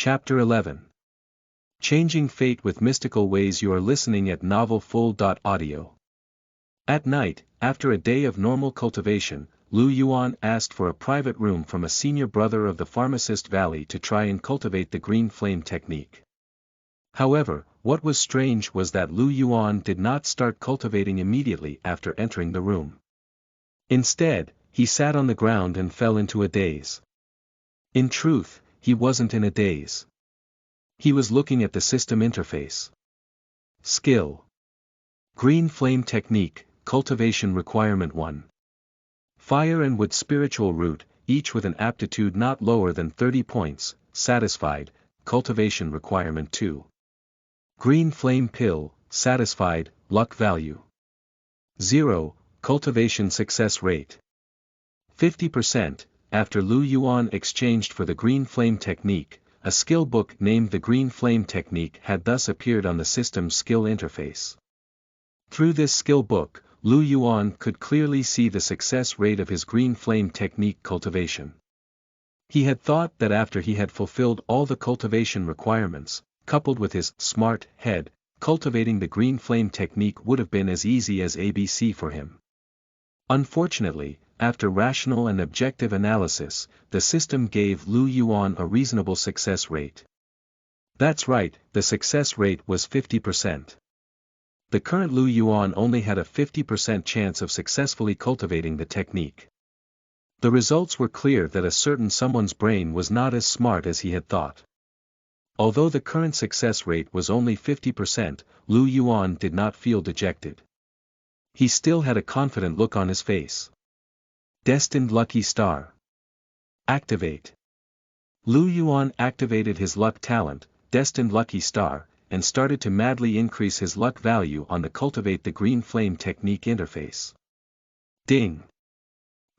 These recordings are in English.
Chapter 11. Changing Fate with Mystical Ways. You are listening at novelfull.audio. At night, after a day of normal cultivation, Lu Yuan asked for a private room from a senior brother of the pharmacist valley to try and cultivate the green flame technique. However, what was strange was that Lu Yuan did not start cultivating immediately after entering the room. Instead, he sat on the ground and fell into a daze. In truth, he wasn't in a daze. He was looking at the system interface. Skill. Green Flame Technique, Cultivation Requirement 1. Fire and Wood Spiritual Root, each with an aptitude not lower than 30 points, satisfied, Cultivation Requirement 2. Green Flame Pill, satisfied, Luck Value 0, Cultivation Success Rate 50%. After Lu Yuan exchanged for the Green Flame Technique, a skill book named the Green Flame Technique had thus appeared on the system's skill interface. Through this skill book, Lu Yuan could clearly see the success rate of his Green Flame Technique cultivation. He had thought that after he had fulfilled all the cultivation requirements, coupled with his smart head, cultivating the Green Flame Technique would have been as easy as ABC for him. Unfortunately, after rational and objective analysis, the system gave Lu Yuan a reasonable success rate. That's right, the success rate was 50%. The current Lu Yuan only had a 50% chance of successfully cultivating the technique. The results were clear that a certain someone's brain was not as smart as he had thought. Although the current success rate was only 50%, Lu Yuan did not feel dejected. He still had a confident look on his face. Destined Lucky Star. Activate. Lu Yuan activated his luck talent, Destined Lucky Star, and started to madly increase his luck value on the Cultivate the Green Flame Technique interface. Ding!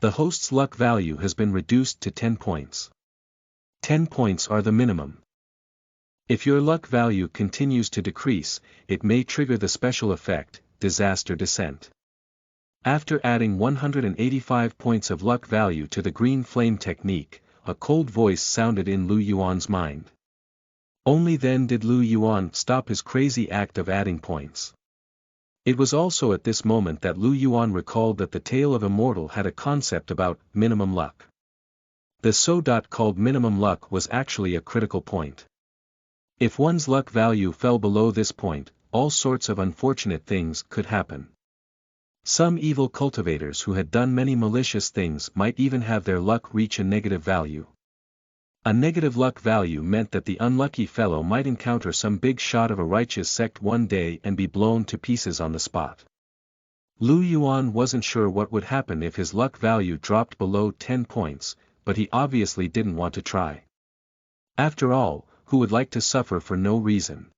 The host's luck value has been reduced to 10 points. 10 points are the minimum. If your luck value continues to decrease, it may trigger the special effect, Disaster Descent. After adding 185 points of luck value to the Green Flame Technique, a cold voice sounded in Lu Yuan's mind. Only then did Lu Yuan stop his crazy act of adding points. It was also at this moment that Lu Yuan recalled that the Tale of Immortal had a concept about minimum luck. The so-called minimum luck was actually a critical point. If one's luck value fell below this point, all sorts of unfortunate things could happen. Some evil cultivators who had done many malicious things might even have their luck reach a negative value. A negative luck value meant that the unlucky fellow might encounter some big shot of a righteous sect one day and be blown to pieces on the spot. Lu Yuan wasn't sure what would happen if his luck value dropped below 10 points, but he obviously didn't want to try. After all, who would like to suffer for no reason?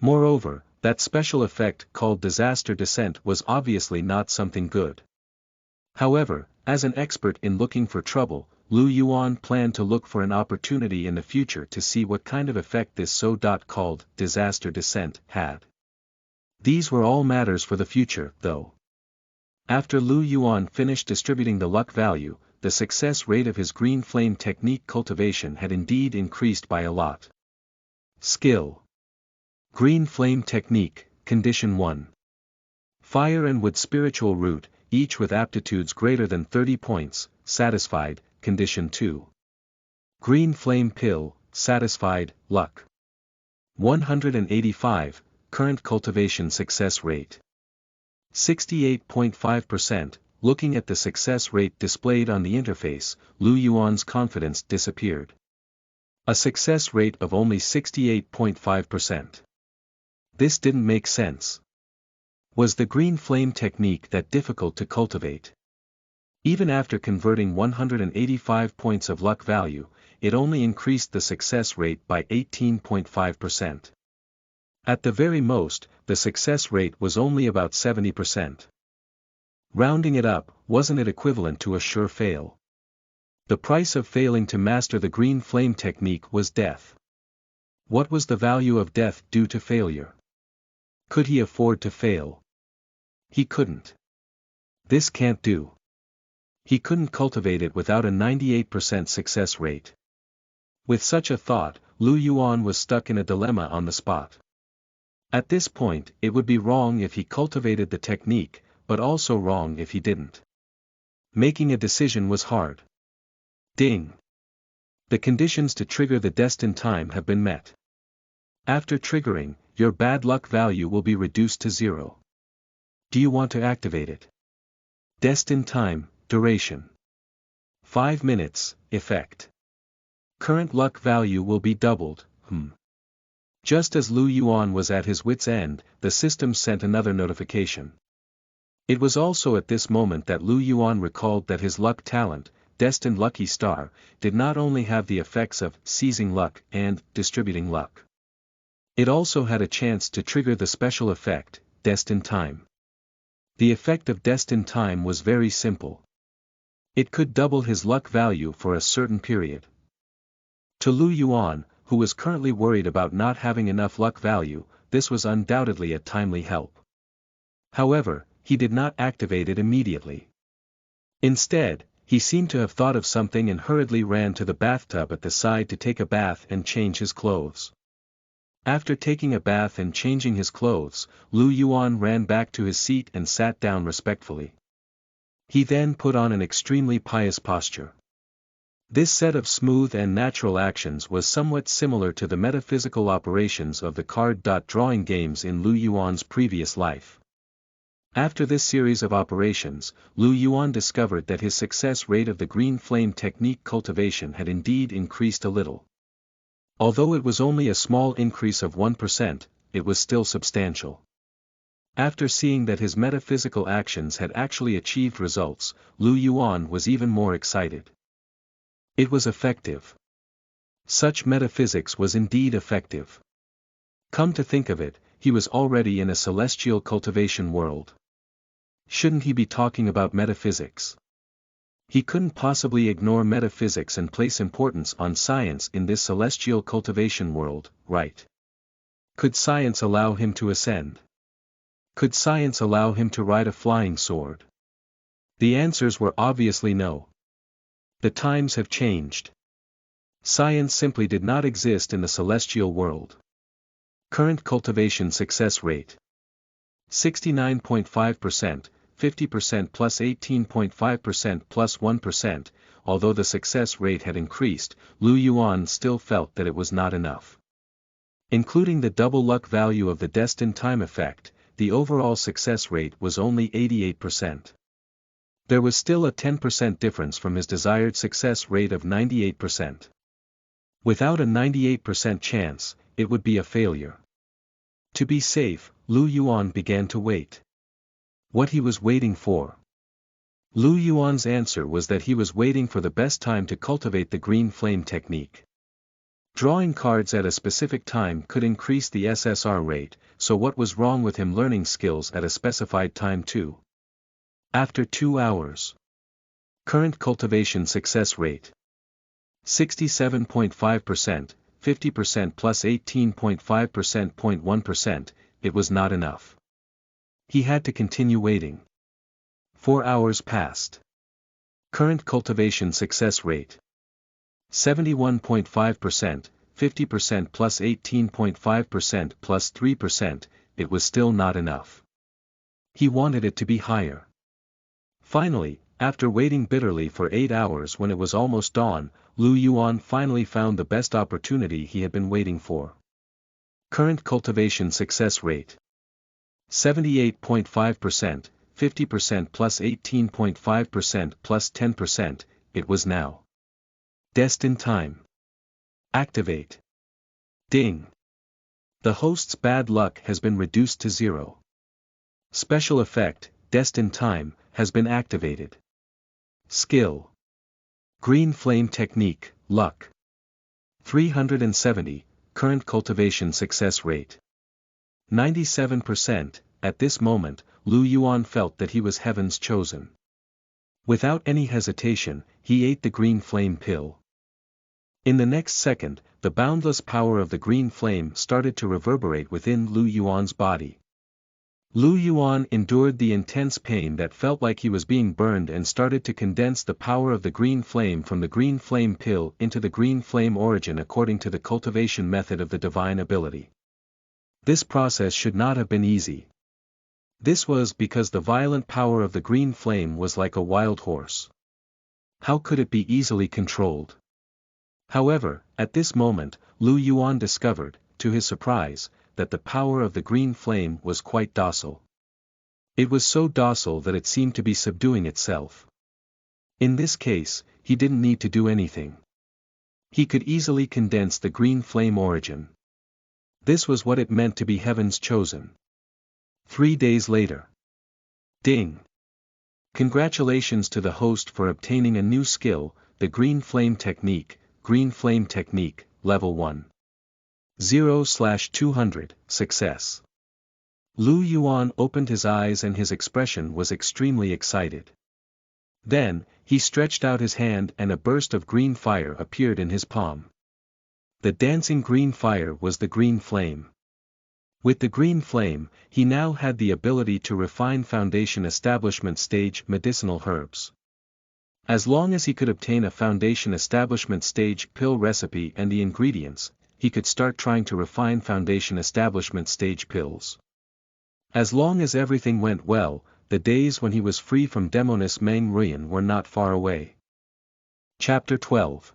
Moreover, that special effect called Disaster Descent was obviously not something good. However, as an expert in looking for trouble, Lu Yuan planned to look for an opportunity in the future to see what kind of effect this so-called Disaster Descent had. These were all matters for the future, though. After Lu Yuan finished distributing the luck value, the success rate of his Green Flame Technique cultivation had indeed increased by a lot. Skill. Green Flame Technique, Condition 1. Fire and Wood Spiritual Root, each with aptitudes greater than 30 points, satisfied, Condition 2. Green Flame Pill, satisfied, Luck 185, current cultivation success rate 68.5%. Looking at the success rate displayed on the interface, Lu Yuan's confidence disappeared. A success rate of only 68.5%. This didn't make sense. Was the Green Flame Technique that difficult to cultivate? Even after converting 185 points of luck value, it only increased the success rate by 18.5%. At the very most, the success rate was only about 70%. Rounding it up, wasn't it equivalent to a sure fail? The price of failing to master the Green Flame Technique was death. What was the value of death due to failure? Could he afford to fail? He couldn't. This can't do. He couldn't cultivate it without a 98% success rate. With such a thought, Lu Yuan was stuck in a dilemma on the spot. At this point, it would be wrong if he cultivated the technique, but also wrong if he didn't. Making a decision was hard. Ding! The conditions to trigger the destined time have been met. After triggering, your bad luck value will be reduced to 0. Do you want to activate it? Destined time, duration. 5 minutes, effect. Current luck value will be doubled, Just as Lu Yuan was at his wit's end, the system sent another notification. It was also at this moment that Lu Yuan recalled that his luck talent, Destined Lucky Star, did not only have the effects of seizing luck and distributing luck. It also had a chance to trigger the special effect, Destined Time. The effect of Destined Time was very simple. It could double his luck value for a certain period. To Lu Yuan, who was currently worried about not having enough luck value, this was undoubtedly a timely help. However, he did not activate it immediately. Instead, he seemed to have thought of something and hurriedly ran to the bathtub at the side to take a bath and change his clothes. After taking a bath and changing his clothes, Lu Yuan ran back to his seat and sat down respectfully. He then put on an extremely pious posture. This set of smooth and natural actions was somewhat similar to the metaphysical operations of the card-drawing games in Lu Yuan's previous life. After this series of operations, Lu Yuan discovered that his success rate of the green flame technique cultivation had indeed increased a little. Although it was only a small increase of 1%, it was still substantial. After seeing that his metaphysical actions had actually achieved results, Lu Yuan was even more excited. It was effective. Such metaphysics was indeed effective. Come to think of it, he was already in a celestial cultivation world. Shouldn't he be talking about metaphysics? He couldn't possibly ignore metaphysics and place importance on science in this celestial cultivation world, right? Could science allow him to ascend? Could science allow him to ride a flying sword? The answers were obviously no. The times have changed. Science simply did not exist in the celestial world. Current cultivation success rate. 69.5%, 50% plus 18.5% plus 1%, although the success rate had increased, Lu Yuan still felt that it was not enough. Including the double luck value of the destined time effect, the overall success rate was only 88%. There was still a 10% difference from his desired success rate of 98%. Without a 98% chance, it would be a failure. To be safe, Lu Yuan began to wait. What he was waiting for? Lu Yuan's answer was that he was waiting for the best time to cultivate the green flame technique. Drawing cards at a specific time could increase the SSR rate, so what was wrong with him learning skills at a specified time too? After 2 hours. Current cultivation success rate. 67.5%, 50% plus 18.5% 0.1%, it was not enough. He had to continue waiting. 4 hours passed. Current cultivation success rate. 71.5%, 50% plus 18.5% plus 3%, it was still not enough. He wanted it to be higher. Finally, after waiting bitterly for 8 hours when it was almost dawn, Lu Yuan finally found the best opportunity he had been waiting for. Current cultivation success rate. 78.5%, 50% plus 18.5% plus 10%, it was now. Destined time. Activate. Ding. The host's bad luck has been reduced to 0. Special effect, Destined time, has been activated. Skill. Green flame technique, luck. 370, current cultivation success rate. 97%, at this moment, Lu Yuan felt that he was heaven's chosen. Without any hesitation, he ate the green flame pill. In the next second, the boundless power of the green flame started to reverberate within Lu Yuan's body. Lu Yuan endured the intense pain that felt like he was being burned and started to condense the power of the green flame from the green flame pill into the green flame origin according to the cultivation method of the divine ability. This process should not have been easy. This was because the violent power of the green flame was like a wild horse. How could it be easily controlled? However, at this moment, Lu Yuan discovered, to his surprise, that the power of the green flame was quite docile. It was so docile that it seemed to be subduing itself. In this case, he didn't need to do anything. He could easily condense the green flame origin. This was what it meant to be heaven's chosen. 3 days later. Ding! Congratulations to the host for obtaining a new skill, the Green Flame Technique, Level 1. 0/200, Success. Lu Yuan opened his eyes and his expression was extremely excited. Then, he stretched out his hand and a burst of green fire appeared in his palm. The dancing green fire was the green flame. With the green flame, he now had the ability to refine foundation establishment stage medicinal herbs. As long as he could obtain a foundation establishment stage pill recipe and the ingredients, he could start trying to refine foundation establishment stage pills. As long as everything went well, the days when he was free from demoness Meng Ruyan were not far away. Chapter 12.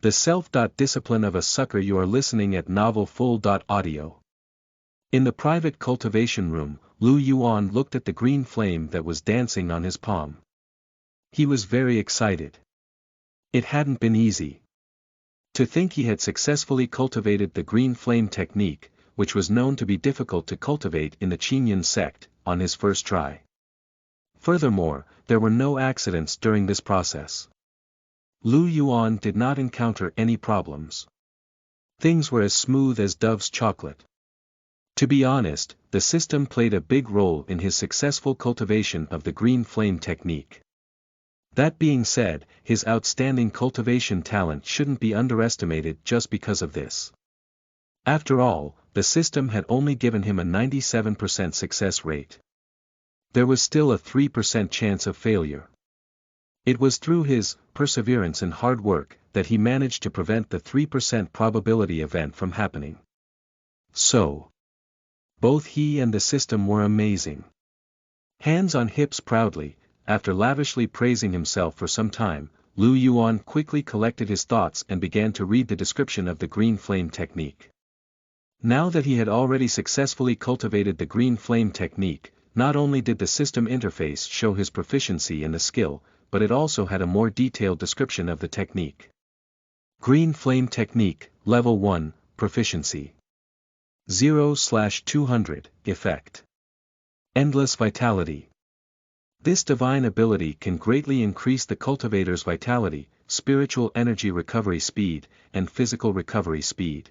The Self-Discipline of a Sucker. You are listening at novelfull.audio. In the private cultivation room, Lu Yuan looked at the green flame that was dancing on his palm. He was very excited. It hadn't been easy. To think he had successfully cultivated the green flame technique, which was known to be difficult to cultivate in the Qingyun sect, on his first try. Furthermore, there were no accidents during this process. Lu Yuan did not encounter any problems. Things were as smooth as Dove's chocolate. To be honest, the system played a big role in his successful cultivation of the green flame technique. That being said, his outstanding cultivation talent shouldn't be underestimated just because of this. After all, the system had only given him a 97% success rate. There was still a 3% chance of failure. It was through his perseverance and hard work that he managed to prevent the 3% probability event from happening. So, both he and the system were amazing. Hands on hips proudly, after lavishly praising himself for some time, Lu Yuan quickly collected his thoughts and began to read the description of the green flame technique. Now that he had already successfully cultivated the green flame technique, not only did the system interface show his proficiency in the skill, but it also had a more detailed description of the technique. Green Flame Technique, Level 1, Proficiency. 0/200, Effect. Endless Vitality. This divine ability can greatly increase the cultivator's vitality, spiritual energy recovery speed, and physical recovery speed.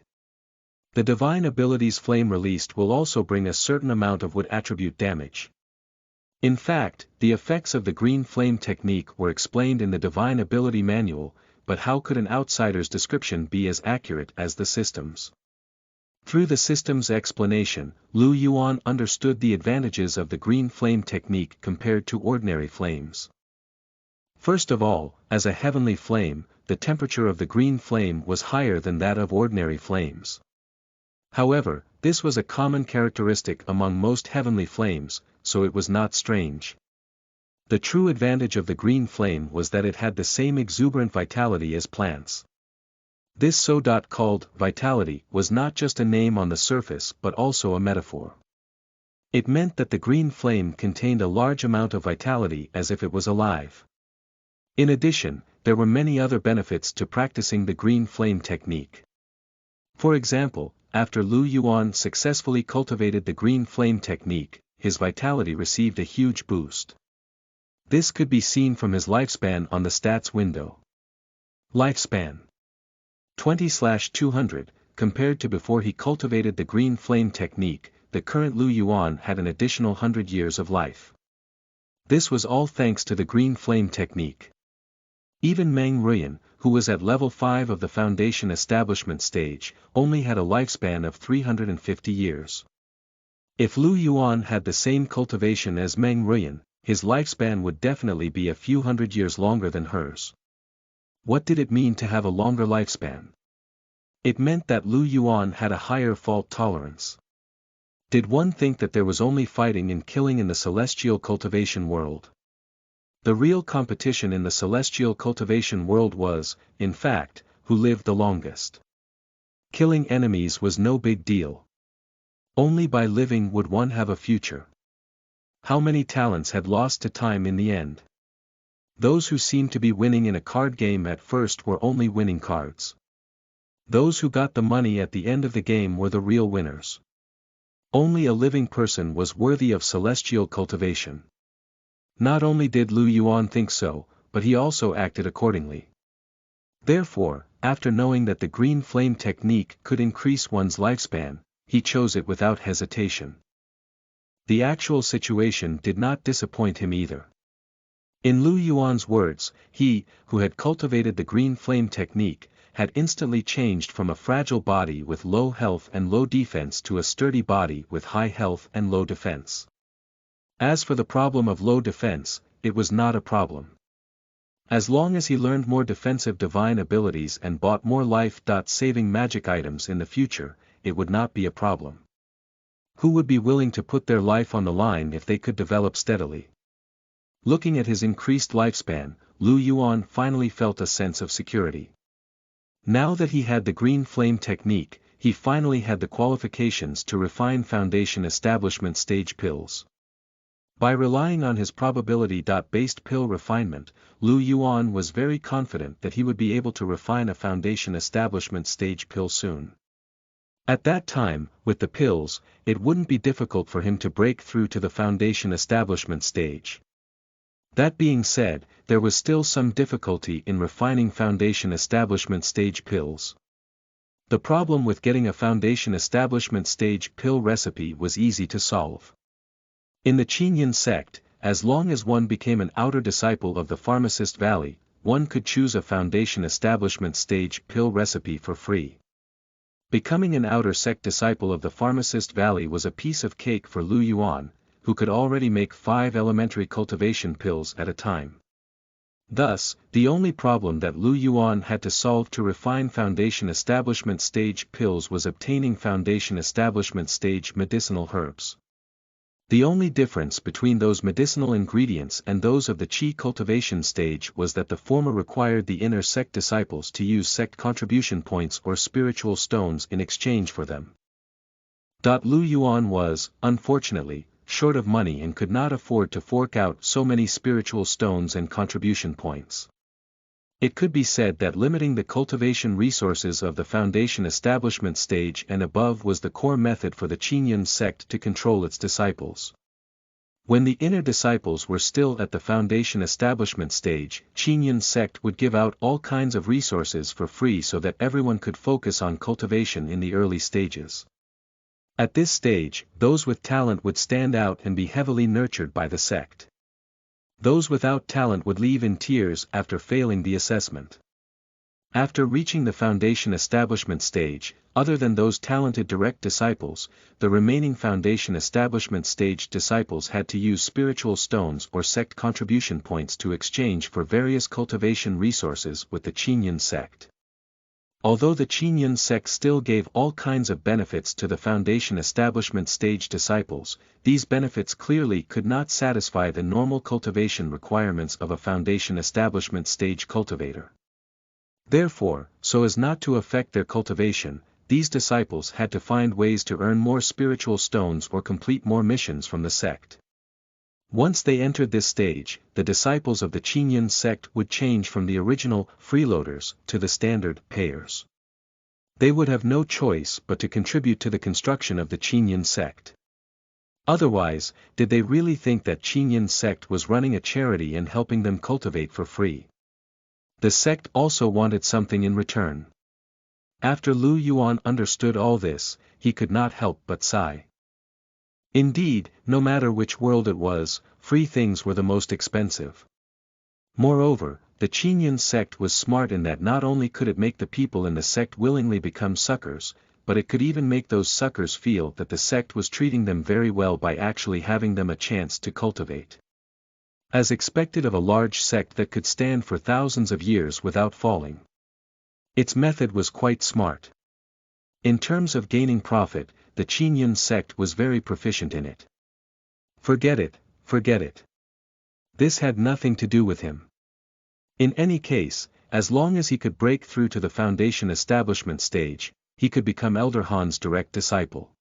The divine ability's flame released will also bring a certain amount of wood attribute damage. In fact, the effects of the green flame technique were explained in the divine ability manual, but how could an outsider's description be as accurate as the system's? Through the system's explanation, Lu Yuan understood the advantages of the green flame technique compared to ordinary flames. First of all, as a heavenly flame, the temperature of the green flame was higher than that of ordinary flames. However, this was a common characteristic among most heavenly flames, so it was not strange. The true advantage of the green flame was that it had the same exuberant vitality as plants. This so-called vitality was not just a name on the surface but also a metaphor. It meant that the green flame contained a large amount of vitality as if it was alive. In addition, there were many other benefits to practicing the green flame technique. For example, after Lu Yuan successfully cultivated the green flame technique, his vitality received a huge boost. This could be seen from his lifespan on the stats window. Lifespan 20/200, compared to before he cultivated the green flame technique, the current Lu Yuan had an additional 100 years of life. This was all thanks to the green flame technique. Even Meng Ruyan, who was at level 5 of the foundation establishment stage, only had a lifespan of 350 years. If Lu Yuan had the same cultivation as Meng Ruyan, his lifespan would definitely be a few hundred years longer than hers. What did it mean to have a longer lifespan? It meant that Lu Yuan had a higher fault tolerance. Did one think that there was only fighting and killing in the celestial cultivation world? The real competition in the celestial cultivation world was, in fact, who lived the longest. Killing enemies was no big deal. Only by living would one have a future. How many talents had lost to time in the end? Those who seemed to be winning in a card game at first were only winning cards. Those who got the money at the end of the game were the real winners. Only a living person was worthy of celestial cultivation. Not only did Lu Yuan think so, but he also acted accordingly. Therefore, after knowing that the green flame technique could increase one's lifespan, he chose it without hesitation. The actual situation did not disappoint him either. In Lu Yuan's words, he, who had cultivated the green flame technique, had instantly changed from a fragile body with low health and low defense to a sturdy body with high health and low defense. As for the problem of low defense, it was not a problem. As long as he learned more defensive divine abilities and bought more life-saving magic items in the future, it would not be a problem. Who would be willing to put their life on the line if they could develop steadily? Looking at his increased lifespan, Lu Yuan finally felt a sense of security. Now that he had the green flame technique, he finally had the qualifications to refine foundation establishment stage pills. By relying on his probability-based pill refinement, Lu Yuan was very confident that he would be able to refine a foundation establishment stage pill soon. At that time, with the pills, it wouldn't be difficult for him to break through to the foundation establishment stage. That being said, there was still some difficulty in refining foundation establishment stage pills. The problem with getting a foundation establishment stage pill recipe was easy to solve. In the Qinyan sect, as long as one became an outer disciple of the Pharmacist Valley, one could choose a foundation establishment stage pill recipe for free. Becoming an outer sect disciple of the Pharmacist Valley was a piece of cake for Lu Yuan, who could already make 5 elementary cultivation pills at a time. Thus, the only problem that Lu Yuan had to solve to refine foundation establishment stage pills was obtaining foundation establishment stage medicinal herbs. The only difference between those medicinal ingredients and those of the Qi cultivation stage was that the former required the inner sect disciples to use sect contribution points or spiritual stones in exchange for them. Lu Yuan was, unfortunately, short of money and could not afford to fork out so many spiritual stones and contribution points. It could be said that limiting the cultivation resources of the foundation establishment stage and above was the core method for the Qinyan sect to control its disciples. When the inner disciples were still at the foundation establishment stage, Qinyan sect would give out all kinds of resources for free so that everyone could focus on cultivation in the early stages. At this stage, those with talent would stand out and be heavily nurtured by the sect. Those without talent would leave in tears after failing the assessment. After reaching the foundation establishment stage, other than those talented direct disciples, the remaining foundation establishment stage disciples had to use spiritual stones or sect contribution points to exchange for various cultivation resources with the Qinyan sect. Although the Qinyan sect still gave all kinds of benefits to the foundation establishment stage disciples, these benefits clearly could not satisfy the normal cultivation requirements of a foundation establishment stage cultivator. Therefore, so as not to affect their cultivation, these disciples had to find ways to earn more spiritual stones or complete more missions from the sect. Once they entered this stage, the disciples of the Qinyan sect would change from the original freeloaders to the standard payers. They would have no choice but to contribute to the construction of the Qinyan sect. Otherwise, did they really think that Qinyan sect was running a charity and helping them cultivate for free? The sect also wanted something in return. After Lu Yuan understood all this, he could not help but sigh. Indeed, no matter which world it was, free things were the most expensive. Moreover, the Qinyan sect was smart in that not only could it make the people in the sect willingly become suckers, but it could even make those suckers feel that the sect was treating them very well by actually having them a chance to cultivate. As expected of a large sect that could stand for thousands of years without falling. Its method was quite smart. In terms of gaining profit, the Qingyun sect was very proficient in it. Forget it, forget it. This had nothing to do with him. In any case, as long as he could break through to the foundation establishment stage, he could become Elder Han's direct disciple.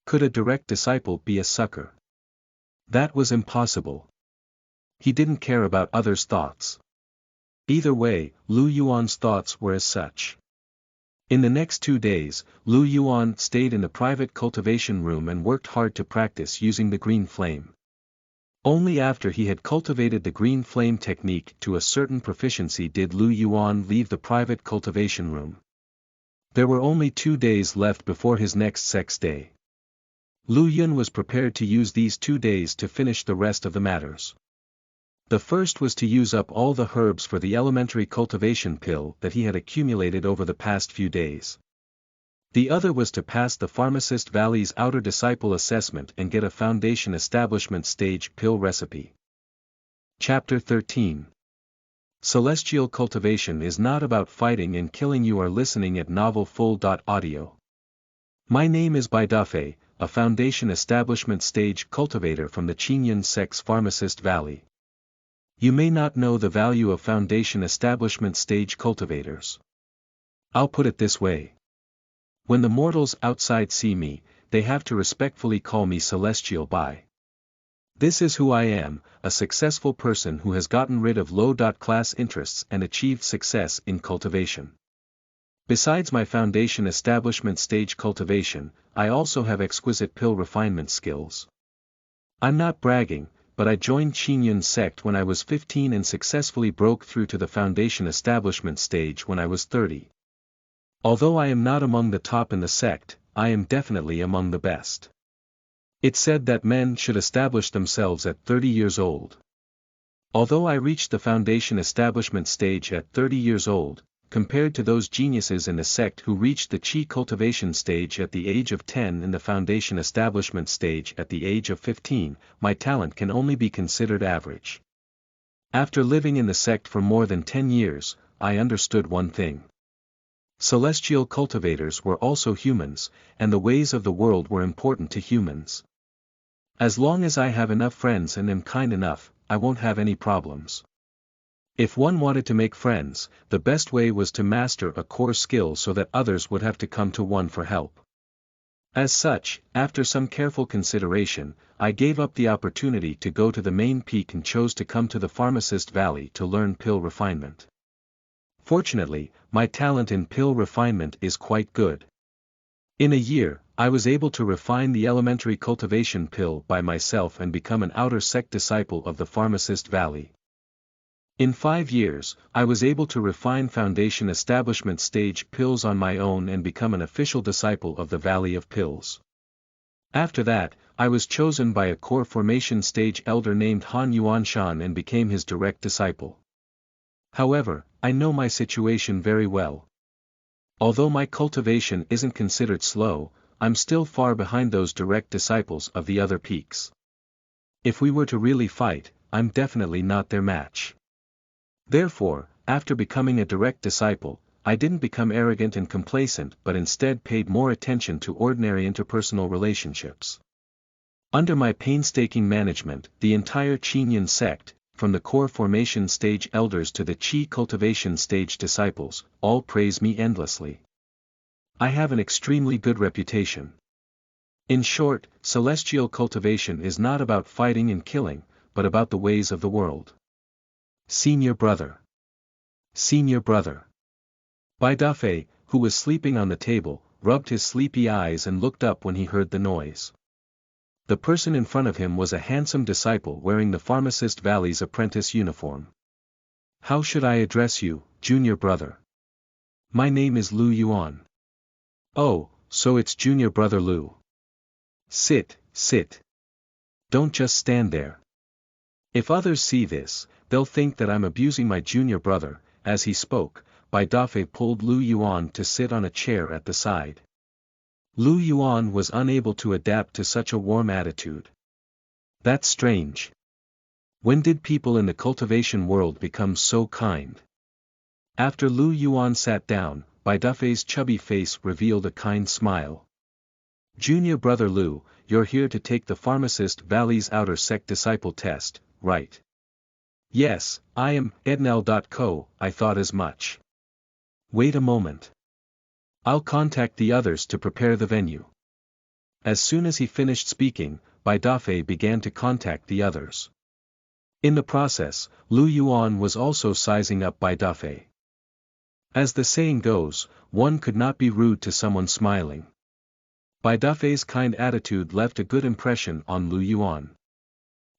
Could a direct disciple be a sucker? That was impossible. He didn't care about others' thoughts. Either way, Lu Yuan's thoughts were as such. In the next 2 days, Lu Yuan stayed in the private cultivation room and worked hard to practice using the green flame. Only after he had cultivated the green flame technique to a certain proficiency did Lu Yuan leave the private cultivation room. There were only 2 days left before his next sex day. Lu Yun was prepared to use these 2 days to finish the rest of the matters. The first was to use up all the herbs for the elementary cultivation pill that he had accumulated over the past few days. The other was to pass the Pharmacist Valley's outer disciple assessment and get a foundation establishment stage pill recipe. Chapter 13. Celestial cultivation is not about fighting and killing. You are listening at novelfull.audio. My name is Baidafe, a foundation establishment stage cultivator from the Qingyun sect's Pharmacist Valley. You may not know the value of foundation establishment stage cultivators. I'll put it this way. When the mortals outside see me, they have to respectfully call me Celestial Bai. This is who I am, a successful person who has gotten rid of low-class interests and achieved success in cultivation. Besides my foundation establishment stage cultivation, I also have exquisite pill refinement skills. I'm not bragging, but I joined Qingyun sect when I was 15 and successfully broke through to the foundation establishment stage when I was 30. Although I am not among the top in the sect, I am definitely among the best. It's said that men should establish themselves at 30 years old. Although I reached the foundation establishment stage at 30 years old, compared to those geniuses in the sect who reached the Qi cultivation stage at the age of 10 and the foundation establishment stage at the age of 15, my talent can only be considered average. After living in the sect for more than 10 years, I understood one thing. Celestial cultivators were also humans, and the ways of the world were important to humans. As long as I have enough friends and am kind enough, I won't have any problems. If one wanted to make friends, the best way was to master a core skill so that others would have to come to one for help. As such, after some careful consideration, I gave up the opportunity to go to the main peak and chose to come to the Pharmacist Valley to learn pill refinement. Fortunately, my talent in pill refinement is quite good. In a year, I was able to refine the elementary cultivation pill by myself and become an outer sect disciple of the Pharmacist Valley. In 5 years, I was able to refine foundation establishment stage pills on my own and become an official disciple of the Valley of Pills. After that, I was chosen by a core formation stage elder named Han Yuanshan and became his direct disciple. However, I know my situation very well. Although my cultivation isn't considered slow, I'm still far behind those direct disciples of the other peaks. If we were to really fight, I'm definitely not their match. Therefore, after becoming a direct disciple, I didn't become arrogant and complacent but instead paid more attention to ordinary interpersonal relationships. Under my painstaking management, the entire Qingyun sect, from the core formation stage elders to the Qi cultivation stage disciples, all praise me endlessly. I have an extremely good reputation. In short, celestial cultivation is not about fighting and killing, but about the ways of the world. Senior brother. Senior brother. Baidafe, who was sleeping on the table, rubbed his sleepy eyes and looked up when he heard the noise. The person in front of him was a handsome disciple wearing the Pharmacist Valley's apprentice uniform. How should I address you, junior brother? My name is Lu Yuan. Oh, so it's junior brother Lu. Sit, sit. Don't just stand there. If others see this, they'll think that I'm abusing my junior brother. As he spoke, Baidafe pulled Lu Yuan to sit on a chair at the side. Lu Yuan was unable to adapt to such a warm attitude. That's strange. When did people in the cultivation world become so kind? After Lu Yuan sat down, Bai Dafei's chubby face revealed a kind smile. Junior brother Lu, you're here to take the Pharmacist Valley's Outer Sect Disciple test, right? Yes, I am, Ednel.co, I thought as much. Wait a moment. I'll contact the others to prepare the venue. As soon as he finished speaking, Bai Dafei began to contact the others. In the process, Lu Yuan was also sizing up Bai Dafei. As the saying goes, one could not be rude to someone smiling. Bai Dafei's kind attitude left a good impression on Lu Yuan.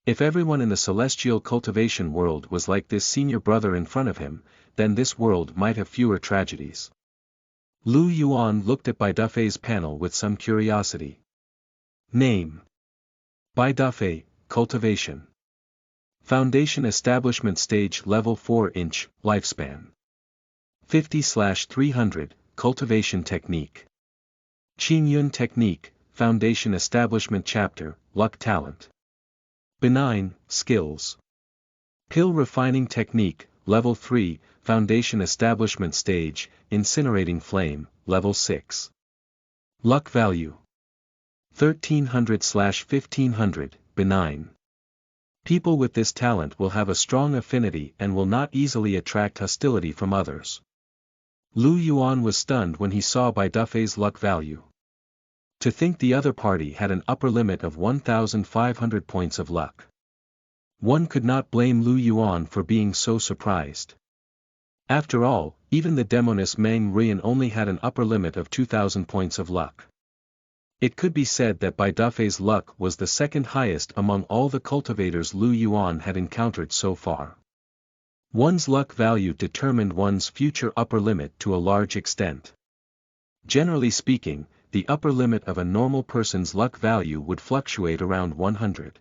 If everyone in the celestial cultivation world was like this senior brother in front of him, then this world might have fewer tragedies. Lu Yuan looked at Bai Dafei's panel with some curiosity. Name: Bai Dafei, Cultivation. Foundation Establishment Stage Level 4-inch, Lifespan. 50/300, Cultivation Technique. Qingyun Technique, Foundation Establishment Chapter, Luck Talent. Benign, Skills. Pill Refining Technique, Level 3, Foundation Establishment Stage, Incinerating Flame, Level 6. Luck Value. 1300/1500, Benign. People with this talent will have a strong affinity and will not easily attract hostility from others. Lu Yuan was stunned when he saw Bai Dafei's luck value. To think the other party had an upper limit of 1,500 points of luck. One could not blame Lu Yuan for being so surprised. After all, even the demoness Meng Rian only had an upper limit of 2,000 points of luck. It could be said that Bai Dafei's luck was the second highest among all the cultivators Lu Yuan had encountered so far. One's luck value determined one's future upper limit to a large extent. Generally speaking, the upper limit of a normal person's luck value would fluctuate around 100.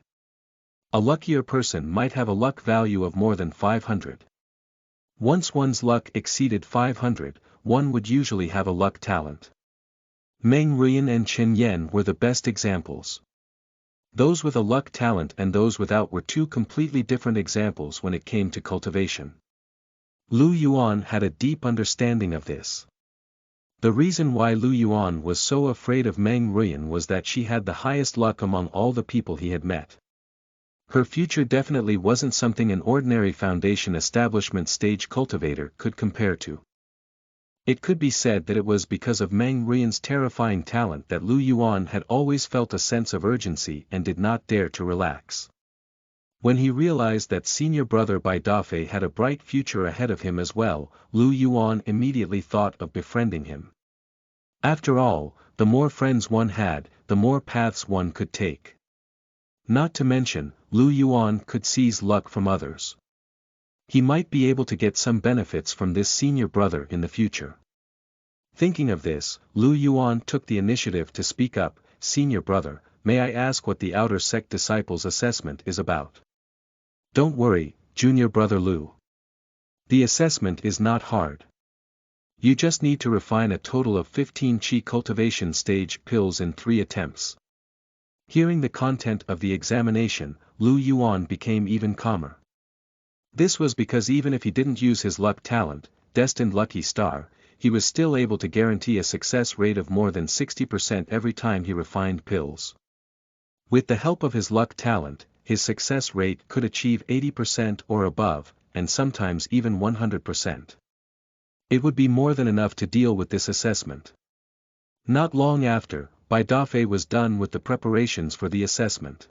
A luckier person might have a luck value of more than 500. Once one's luck exceeded 500, one would usually have a luck talent. Meng Rian and Chen Yan were the best examples. Those with a luck talent and those without were two completely different examples when it came to cultivation. Lu Yuan had a deep understanding of this. The reason why Lu Yuan was so afraid of Meng Rian was that she had the highest luck among all the people he had met. Her future definitely wasn't something an ordinary foundation establishment stage cultivator could compare to. It could be said that it was because of Meng Rian's terrifying talent that Lu Yuan had always felt a sense of urgency and did not dare to relax. When he realized that senior brother Bai Dafei had a bright future ahead of him as well, Lu Yuan immediately thought of befriending him. After all, the more friends one had, the more paths one could take. Not to mention, Lu Yuan could seize luck from others. He might be able to get some benefits from this senior brother in the future. Thinking of this, Lu Yuan took the initiative to speak up. Senior brother, may I ask what the Outer Sect Disciples assessment is about? Don't worry, junior brother Lu. The assessment is not hard. You just need to refine a total of 15 Qi cultivation stage pills in 3 attempts. Hearing the content of the examination, Lu Yuan became even calmer. This was because even if he didn't use his luck talent, destined lucky star, he was still able to guarantee a success rate of more than 60% every time he refined pills. With the help of his luck talent, his success rate could achieve 80% or above, and sometimes even 100%. It would be more than enough to deal with this assessment. Not long after, Bai Dafei was done with the preparations for the assessment.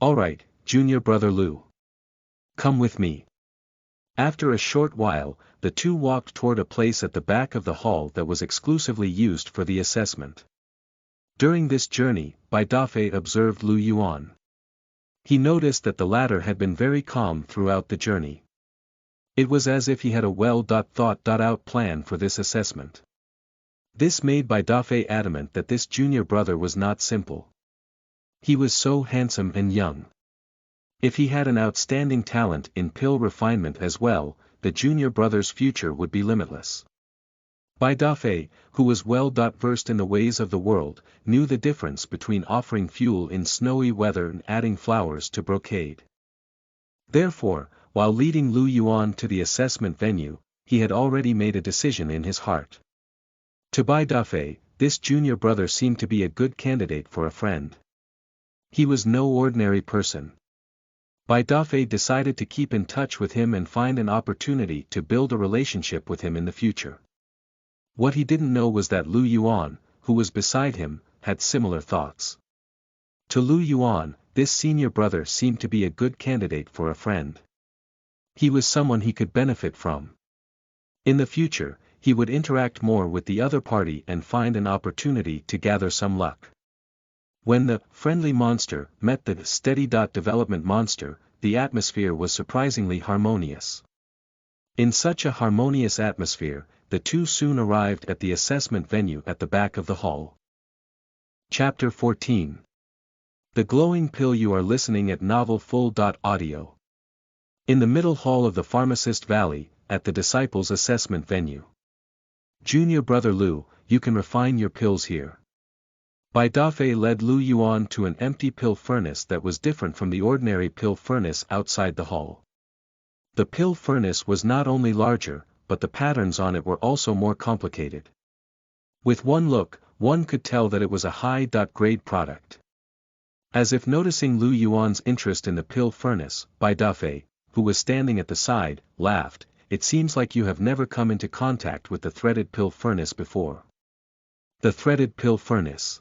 Alright, junior brother Lu. Come with me. After a short while, the two walked toward a place at the back of the hall that was exclusively used for the assessment. During this journey, Bai Dafei observed Lu Yuan. He noticed that the latter had been very calm throughout the journey. It was as if he had a well-thought-out plan for this assessment. This made Bai Dafei adamant that this junior brother was not simple. He was so handsome and young. If he had an outstanding talent in pill refinement as well, the junior brother's future would be limitless. Bai Dafei, who was well versed in the ways of the world, knew the difference between offering fuel in snowy weather and adding flowers to brocade. Therefore, while leading Lu Yuan to the assessment venue, he had already made a decision in his heart. To Bai Dafei, this junior brother seemed to be a good candidate for a friend. He was no ordinary person. Bai Dafei decided to keep in touch with him and find an opportunity to build a relationship with him in the future. What he didn't know was that Lu Yuan, who was beside him, had similar thoughts. To Lu Yuan, this senior brother seemed to be a good candidate for a friend. He was someone he could benefit from. In the future, he would interact more with the other party and find an opportunity to gather some luck. When the friendly monster met the steady development monster, the atmosphere was surprisingly harmonious. In such a harmonious atmosphere, the two soon arrived at the assessment venue at the back of the hall. Chapter 14. The Glowing Pill. You are listening at novelfull.audio. In the middle hall of the Pharmacist Valley, at the Disciples Assessment Venue. Junior Brother Lu, you can refine your pills here. Bai Dafei led Lu Yuan to an empty pill furnace that was different from the ordinary pill furnace outside the hall. The pill furnace was not only larger, but the patterns on it were also more complicated. With one look, one could tell that it was a high-grade product. As if noticing Lu Yuan's interest in the pill furnace, Bai Dafei, who was standing at the side, laughed. It seems like you have never come into contact with the threaded pill furnace before. The threaded pill furnace.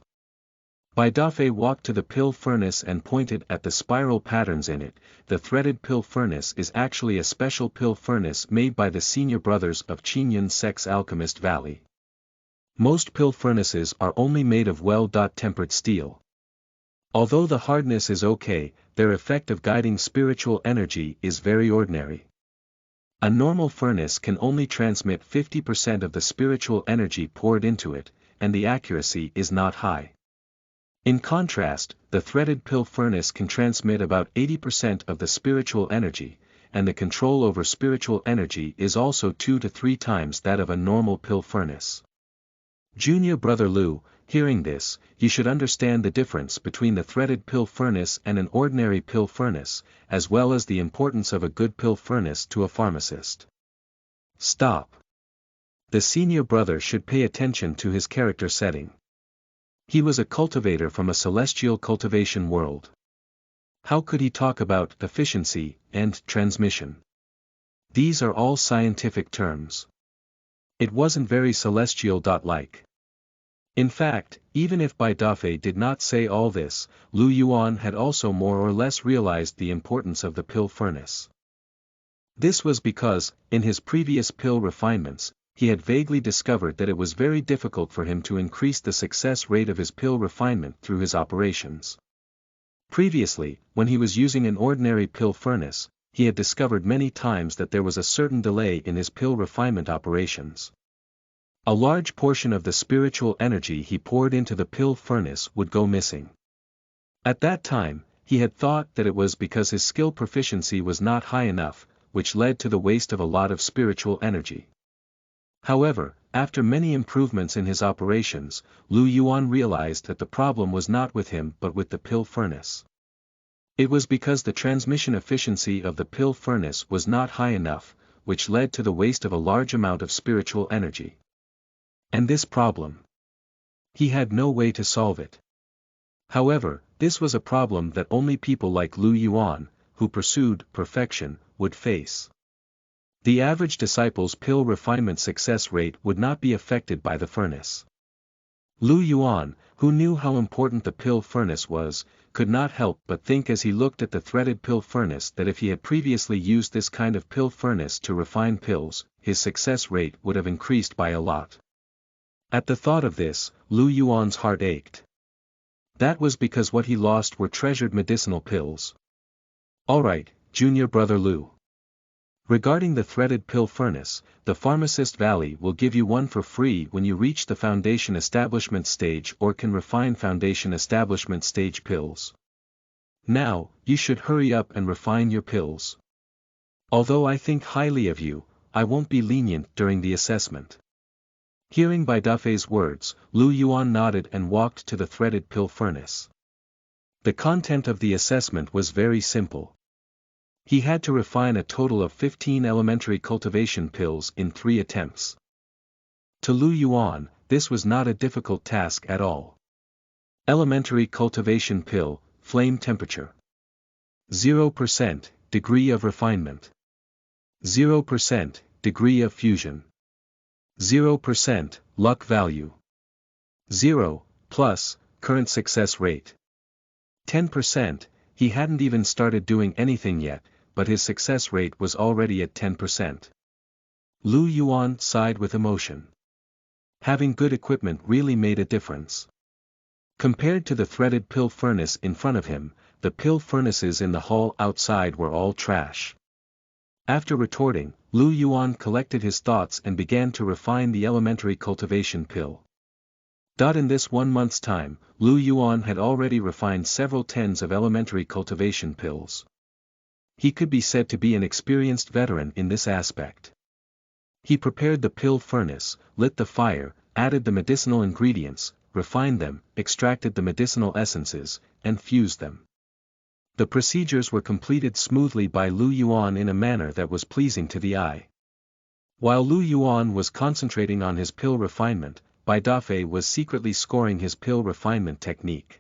Bai Dafei walked to the pill furnace and pointed at the spiral patterns in it. The threaded pill furnace is actually a special pill furnace made by the senior brothers of Qingyun Sect's Alchemist Valley. Most pill furnaces are only made of well-tempered steel. Although the hardness is okay, their effect of guiding spiritual energy is very ordinary. A normal furnace can only transmit 50% of the spiritual energy poured into it, and the accuracy is not high. In contrast, the threaded pill furnace can transmit about 80% of the spiritual energy, and the control over spiritual energy is also 2 to 3 times that of a normal pill furnace. Junior Brother Lu, hearing this, you should understand the difference between the threaded pill furnace and an ordinary pill furnace, as well as the importance of a good pill furnace to a pharmacist. Stop. The senior brother should pay attention to his character setting. He was a cultivator from a celestial cultivation world. How could he talk about efficiency and transmission? These are all scientific terms. It wasn't very celestial-like. In fact, even if Bai Dafei did not say all this, Lu Yuan had also more or less realized the importance of the pill furnace. This was because, in his previous pill refinements, he had vaguely discovered that it was very difficult for him to increase the success rate of his pill refinement through his operations. Previously, when he was using an ordinary pill furnace, he had discovered many times that there was a certain delay in his pill refinement operations. A large portion of the spiritual energy he poured into the pill furnace would go missing. At that time, he had thought that it was because his skill proficiency was not high enough, which led to the waste of a lot of spiritual energy. However, after many improvements in his operations, Lu Yuan realized that the problem was not with him but with the pill furnace. It was because the transmission efficiency of the pill furnace was not high enough, which led to the waste of a large amount of spiritual energy. And this problem, he had no way to solve it. However, this was a problem that only people like Lu Yuan, who pursued perfection, would face. The average disciple's pill refinement success rate would not be affected by the furnace. Lu Yuan, who knew how important the pill furnace was, could not help but think as he looked at the threaded pill furnace that if he had previously used this kind of pill furnace to refine pills, his success rate would have increased by a lot. At the thought of this, Lu Yuan's heart ached. That was because what he lost were treasured medicinal pills. Alright, Junior Brother Lu. Regarding the threaded pill furnace, the Pharmacist Valley will give you one for free when you reach the Foundation Establishment stage or can refine Foundation Establishment stage pills. Now, you should hurry up and refine your pills. Although I think highly of you, I won't be lenient during the assessment. Hearing Bai Dafei's words, Lu Yuan nodded and walked to the threaded pill furnace. The content of the assessment was very simple. He had to refine a total of 15 elementary cultivation pills in 3 attempts. To Lu Yuan, this was not a difficult task at all. Elementary cultivation pill, flame temperature. 0% degree of refinement. 0% degree of fusion. 0% luck value. 0 plus current success rate. 10%, he hadn't even started doing anything yet, but his success rate was already at 10%. Lu Yuan sighed with emotion. Having good equipment really made a difference. Compared to the threaded pill furnace in front of him, the pill furnaces in the hall outside were all trash. After retorting, Lu Yuan collected his thoughts and began to refine the elementary cultivation pill. In this 1 month's time, Lu Yuan had already refined several tens of elementary cultivation pills. He could be said to be an experienced veteran in this aspect. He prepared the pill furnace, lit the fire, added the medicinal ingredients, refined them, extracted the medicinal essences, and fused them. The procedures were completed smoothly by Lu Yuan in a manner that was pleasing to the eye. While Lu Yuan was concentrating on his pill refinement, Bai Dafei was secretly scoring his pill refinement technique.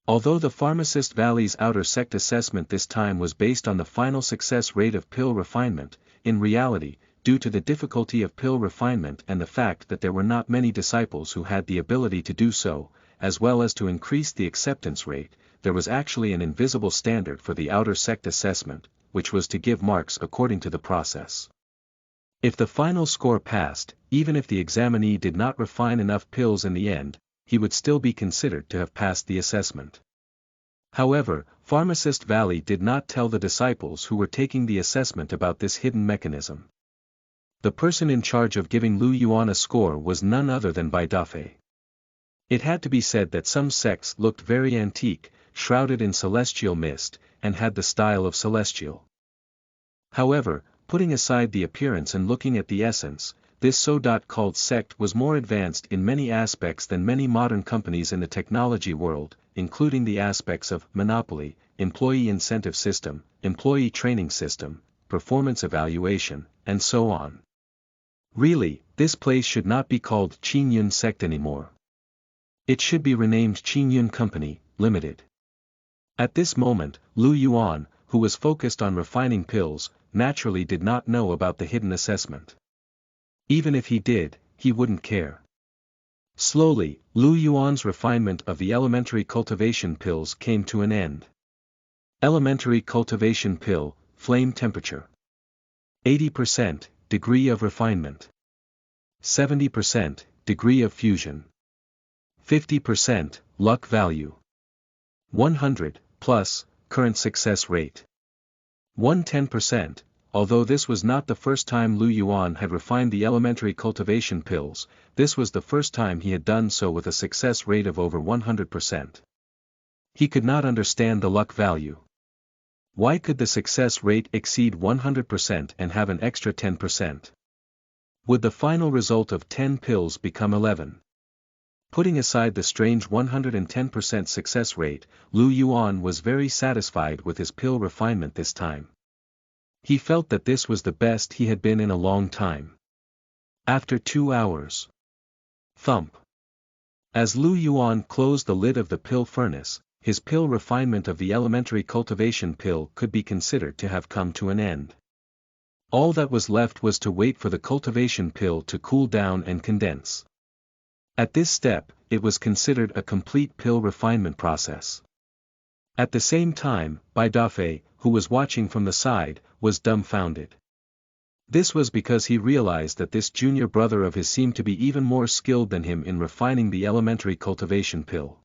Although the Pharmacist Valley's outer sect assessment this time was based on the final success rate of pill refinement, in reality, due to the difficulty of pill refinement and the fact that there were not many disciples who had the ability to do so, as well as to increase the acceptance rate, there was actually an invisible standard for the outer sect assessment, which was to give marks according to the process. If the final score passed, even if the examinee did not refine enough pills in the end, he would still be considered to have passed the assessment. However, Pharmacist Valley did not tell the disciples who were taking the assessment about this hidden mechanism. The person in charge of giving Lu Yuan a score was none other than Bai Dafei. It had to be said that some sects looked very antique, shrouded in celestial mist, and had the style of celestial. However, putting aside the appearance and looking at the essence, this so-called sect was more advanced in many aspects than many modern companies in the technology world, including the aspects of monopoly, employee incentive system, employee training system, performance evaluation, and so on. Really, this place should not be called Qingyun Sect anymore. It should be renamed Qingyun Company, Limited. At this moment, Lu Yuan, who was focused on refining pills, naturally did not know about the hidden assessment. Even if he did, he wouldn't care. Slowly, Lu Yuan's refinement of the elementary cultivation pills came to an end. Elementary cultivation pill, flame temperature. 80% degree of refinement. 70% degree of fusion. 50% luck value. 100 plus current success rate. 110%, although this was not the first time Lu Yuan had refined the elementary cultivation pills, this was the first time he had done so with a success rate of over 100%. He could not understand the luck value. Why could the success rate exceed 100% and have an extra 10%? Would the final result of 10 pills become 11? Putting aside the strange 110% success rate, Lu Yuan was very satisfied with his pill refinement this time. He felt that this was the best he had been in a long time. After 2 hours. Thump. As Lu Yuan closed the lid of the pill furnace, his pill refinement of the elementary cultivation pill could be considered to have come to an end. All that was left was to wait for the cultivation pill to cool down and condense. At this step, it was considered a complete pill refinement process. At the same time, Bai Dafei, who was watching from the side, was dumbfounded. This was because he realized that this junior brother of his seemed to be even more skilled than him in refining the elementary cultivation pill.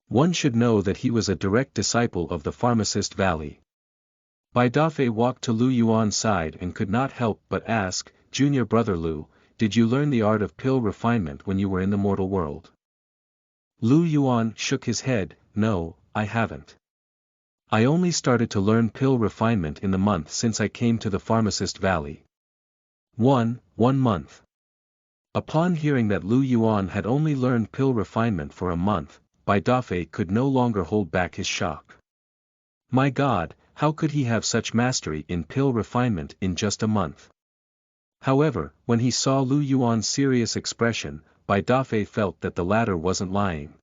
One should know that he was a direct disciple of the Pharmacist Valley. Bai Dafei walked to Lu Yuan's side and could not help but ask, "Junior brother Lu, did you learn the art of pill refinement when you were in the mortal world?" Lu Yuan shook his head, "No, I haven't. I only started to learn pill refinement in the month since I came to the Pharmacist Valley." One month. Upon hearing that Lu Yuan had only learned pill refinement for a month, Bai Dafei could no longer hold back his shock. My God, how could he have such mastery in pill refinement in just a month? However, when he saw Lu Yuan's serious expression, Bai Dafei felt that the latter wasn't lying.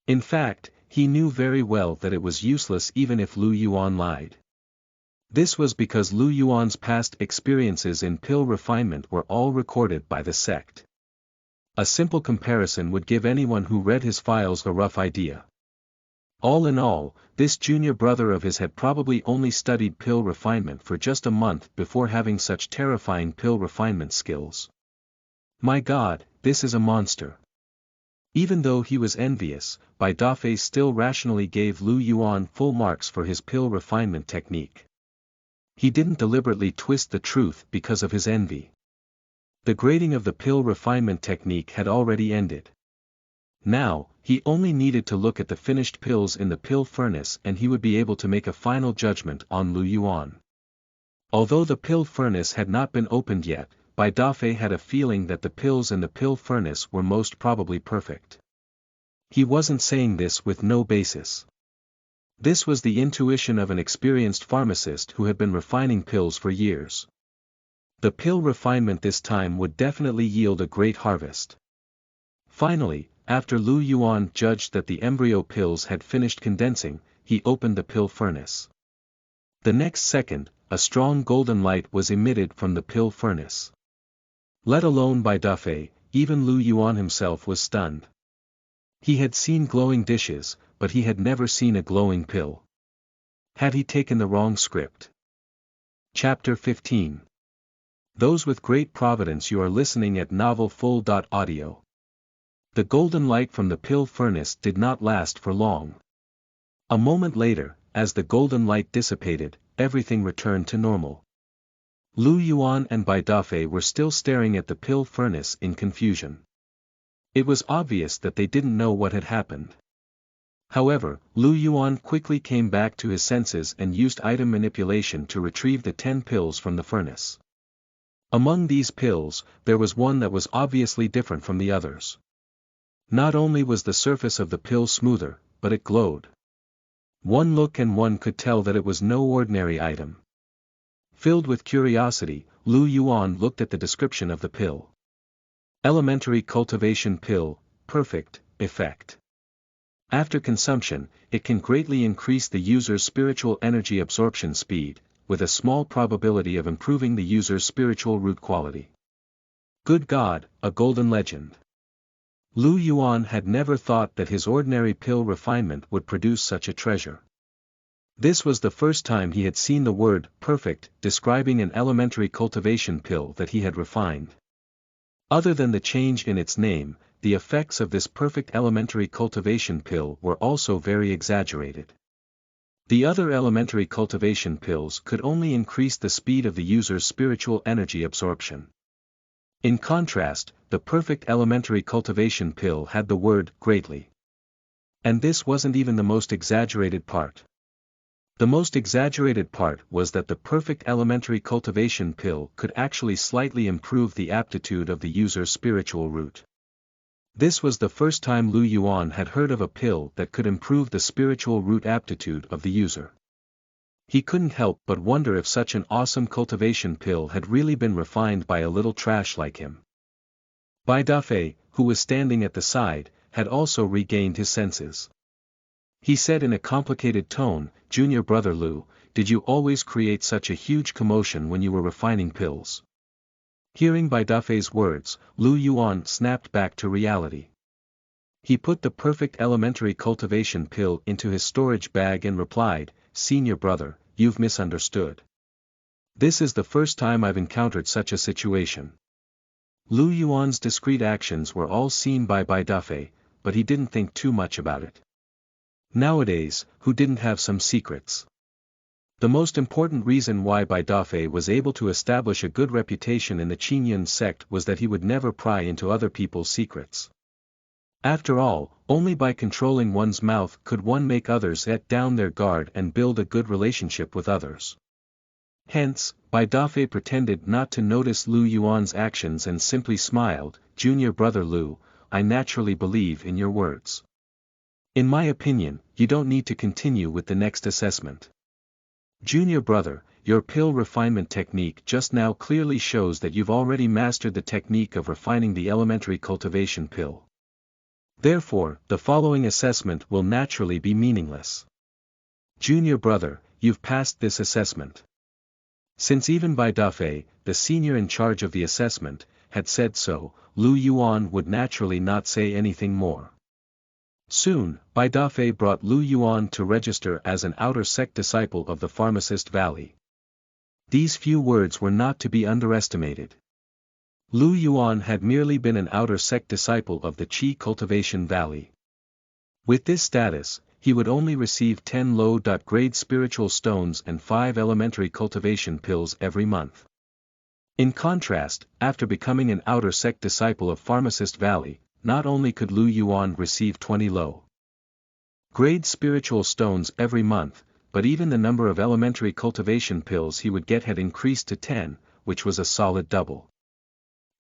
In fact, he knew very well that it was useless even if Lu Yuan lied. This was because Lu Yuan's past experiences in pill refinement were all recorded by the sect. A simple comparison would give anyone who read his files a rough idea. All in all, this junior brother of his had probably only studied pill refinement for just a month before having such terrifying pill refinement skills. My God, this is a monster. Even though he was envious, Bai Dafei still rationally gave Lu Yuan full marks for his pill refinement technique. He didn't deliberately twist the truth because of his envy. The grading of the pill refinement technique had already ended. Now, he only needed to look at the finished pills in the pill furnace and he would be able to make a final judgment on Lu Yuan. Although the pill furnace had not been opened yet, Bai Dafei had a feeling that the pills in the pill furnace were most probably perfect. He wasn't saying this with no basis. This was the intuition of an experienced pharmacist who had been refining pills for years. The pill refinement this time would definitely yield a great harvest. Finally, after Lu Yuan judged that the embryo pills had finished condensing, he opened the pill furnace. The next second, a strong golden light was emitted from the pill furnace. Let alone Bai Dafei, even Lu Yuan himself was stunned. He had seen glowing dishes, but he had never seen a glowing pill. Had he taken the wrong script? Chapter 15. Those with great providence, you are listening at novelfull.audio. The golden light from the pill furnace did not last for long. A moment later, as the golden light dissipated, everything returned to normal. Lu Yuan and Bai Dafei were still staring at the pill furnace in confusion. It was obvious that they didn't know what had happened. However, Lu Yuan quickly came back to his senses and used item manipulation to retrieve the 10 pills from the furnace. Among these pills, there was one that was obviously different from the others. Not only was the surface of the pill smoother, but it glowed. One look and one could tell that it was no ordinary item. Filled with curiosity, Lu Yuan looked at the description of the pill. Elementary Cultivation Pill, Perfect, Effect. After consumption, it can greatly increase the user's spiritual energy absorption speed, with a small probability of improving the user's spiritual root quality. Good God, a golden legend. Lu Yuan had never thought that his ordinary pill refinement would produce such a treasure. This was the first time he had seen the word perfect describing an elementary cultivation pill that he had refined. Other than the change in its name, the effects of this perfect elementary cultivation pill were also very exaggerated. The other elementary cultivation pills could only increase the speed of the user's spiritual energy absorption. In contrast, the perfect elementary cultivation pill had the word greatly. And this wasn't even the most exaggerated part. The most exaggerated part was that the perfect elementary cultivation pill could actually slightly improve the aptitude of the user's spiritual root. This was the first time Lu Yuan had heard of a pill that could improve the spiritual root aptitude of the user. He couldn't help but wonder if such an awesome cultivation pill had really been refined by a little trash like him. Bai Dafei, who was standing at the side, had also regained his senses. He said in a complicated tone, "Junior brother Lu, did you always create such a huge commotion when you were refining pills?" Hearing Bai Dafei's words, Lu Yuan snapped back to reality. He put the perfect elementary cultivation pill into his storage bag and replied, "Senior brother, you've misunderstood. This is the first time I've encountered such a situation." Lu Yuan's discreet actions were all seen by Bai Dafei, but he didn't think too much about it. Nowadays, who didn't have some secrets? The most important reason why Bai Dafei was able to establish a good reputation in the Qingyun sect was that he would never pry into other people's secrets. After all, only by controlling one's mouth could one make others let down their guard and build a good relationship with others. Hence, Bai Dafei pretended not to notice Lu Yuan's actions and simply smiled. Junior brother Lu, I naturally believe in your words. In my opinion, you don't need to continue with the next assessment. Junior brother, your pill refinement technique just now clearly shows that you've already mastered the technique of refining the elementary cultivation pill. Therefore, the following assessment will naturally be meaningless. Junior brother, you've passed this assessment. Since even Bai Dafei, the senior in charge of the assessment, had said so, Lu Yuan would naturally not say anything more. Soon, Bai Dafei brought Lu Yuan to register as an outer sect disciple of the Pharmacist Valley. These few words were not to be underestimated. Lu Yuan had merely been an outer sect disciple of the Qi Cultivation Valley. With this status, he would only receive 10 low-grade spiritual stones and 5 elementary cultivation pills every month. In contrast, after becoming an outer sect disciple of Pharmacist Valley, not only could Lu Yuan receive 20 low-grade spiritual stones every month, but even the number of elementary cultivation pills he would get had increased to 10, which was a solid double.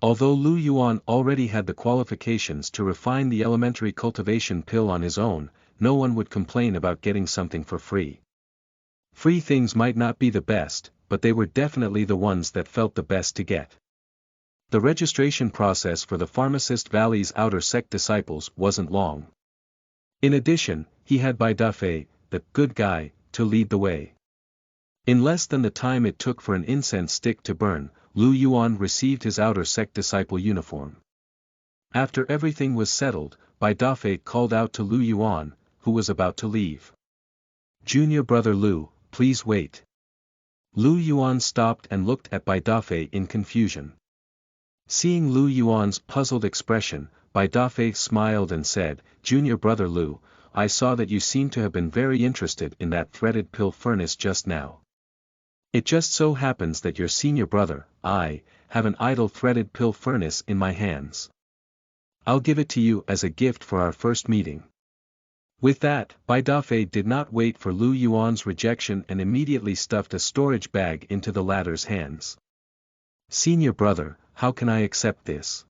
Although Lu Yuan already had the qualifications to refine the elementary cultivation pill on his own, no one would complain about getting something for free. Free things might not be the best, but they were definitely the ones that felt the best to get. The registration process for the Pharmacist Valley's outer sect disciples wasn't long. In addition, he had Bai Dafei, the good guy, to lead the way. In less than the time it took for an incense stick to burn, Lu Yuan received his outer sect disciple uniform. After everything was settled, Bai Dafei called out to Lu Yuan, who was about to leave. Junior brother Lu, please wait. Lu Yuan stopped and looked at Bai Dafei in confusion. Seeing Lu Yuan's puzzled expression, Bai Dafei smiled and said, Junior brother Lu, I saw that you seem to have been very interested in that threaded pill furnace just now. It just so happens that your senior brother, I, have an idle threaded pill furnace in my hands. I'll give it to you as a gift for our first meeting. With that, Bai Dafei did not wait for Lu Yuan's rejection and immediately stuffed a storage bag into the latter's hands. Senior brother, how can I accept this?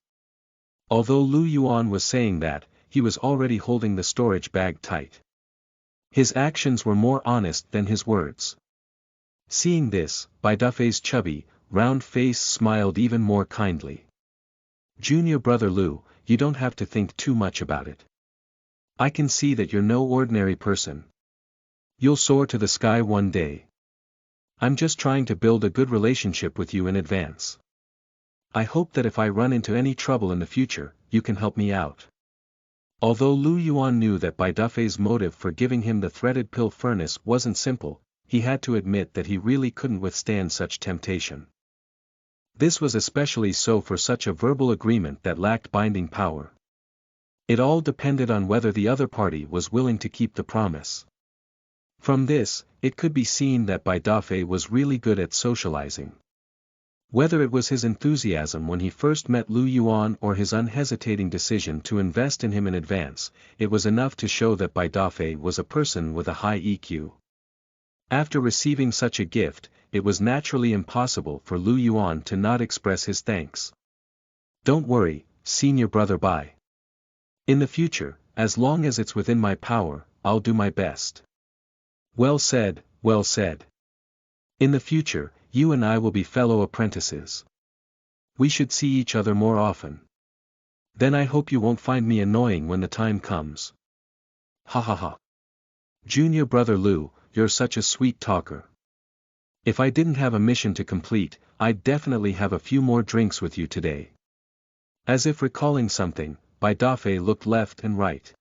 Although Lu Yuan was saying that, he was already holding the storage bag tight. His actions were more honest than his words. Seeing this, Bai Dafei's chubby, round face smiled even more kindly. Junior brother Lu, you don't have to think too much about it. I can see that you're no ordinary person. You'll soar to the sky one day. I'm just trying to build a good relationship with you in advance. I hope that if I run into any trouble in the future, you can help me out. Although Lu Yuan knew that Bai Dafei's motive for giving him the threaded pill furnace wasn't simple, he had to admit that he really couldn't withstand such temptation. This was especially so for such a verbal agreement that lacked binding power. It all depended on whether the other party was willing to keep the promise. From this, it could be seen that Bai Dafei was really good at socializing. Whether it was his enthusiasm when he first met Lu Yuan or his unhesitating decision to invest in him in advance, it was enough to show that Bai Dafei was a person with a high EQ. After receiving such a gift, it was naturally impossible for Lu Yuan to not express his thanks. Don't worry, senior brother Bai. In the future, as long as it's within my power, I'll do my best. Well said, well said. In the future, you and I will be fellow apprentices. We should see each other more often. Then I hope you won't find me annoying when the time comes. Ha ha ha. Junior brother Lu, you're such a sweet talker. If I didn't have a mission to complete, I'd definitely have a few more drinks with you today. As if recalling something, Bai Dafei looked left and right.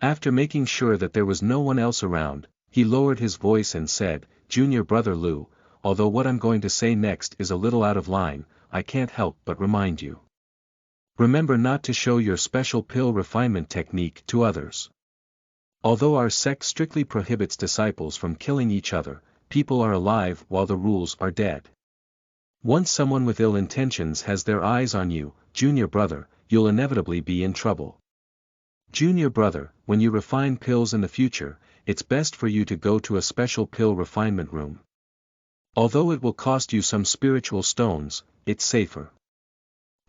After making sure that there was no one else around, he lowered his voice and said, Junior brother Lu, although what I'm going to say next is a little out of line, I can't help but remind you. Remember not to show your special pill refinement technique to others. Although our sect strictly prohibits disciples from killing each other, people are alive while the rules are dead. Once someone with ill intentions has their eyes on you, junior brother, you'll inevitably be in trouble. Junior brother, when you refine pills in the future, it's best for you to go to a special pill refinement room. Although it will cost you some spiritual stones, it's safer.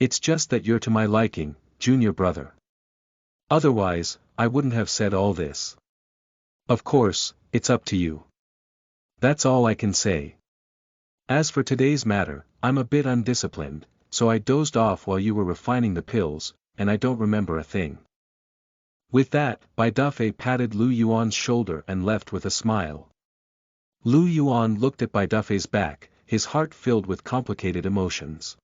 It's just that you're to my liking, junior brother. Otherwise, I wouldn't have said all this. Of course, it's up to you. That's all I can say. As for today's matter, I'm a bit undisciplined, so I dozed off while you were refining the pills, and I don't remember a thing. With that, Bai Dafei patted Lu Yuan's shoulder and left with a smile. Lu Yuan looked at Bai Dafei's back, his heart filled with complicated emotions.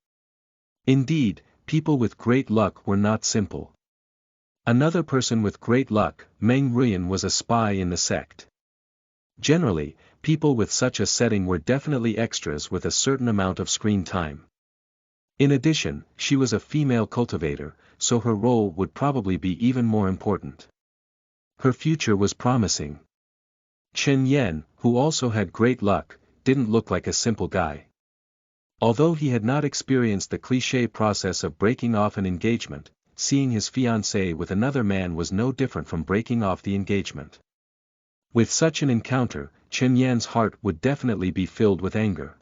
Indeed, people with great luck were not simple. Another person with great luck, Meng Ruyan, was a spy in the sect. Generally, people with such a setting were definitely extras with a certain amount of screen time. In addition, she was a female cultivator, so her role would probably be even more important. Her future was promising. Chen Yan, who also had great luck, didn't look like a simple guy. Although he had not experienced the cliché process of breaking off an engagement, seeing his fiancée with another man was no different from breaking off the engagement. With such an encounter, Chen Yan's heart would definitely be filled with anger.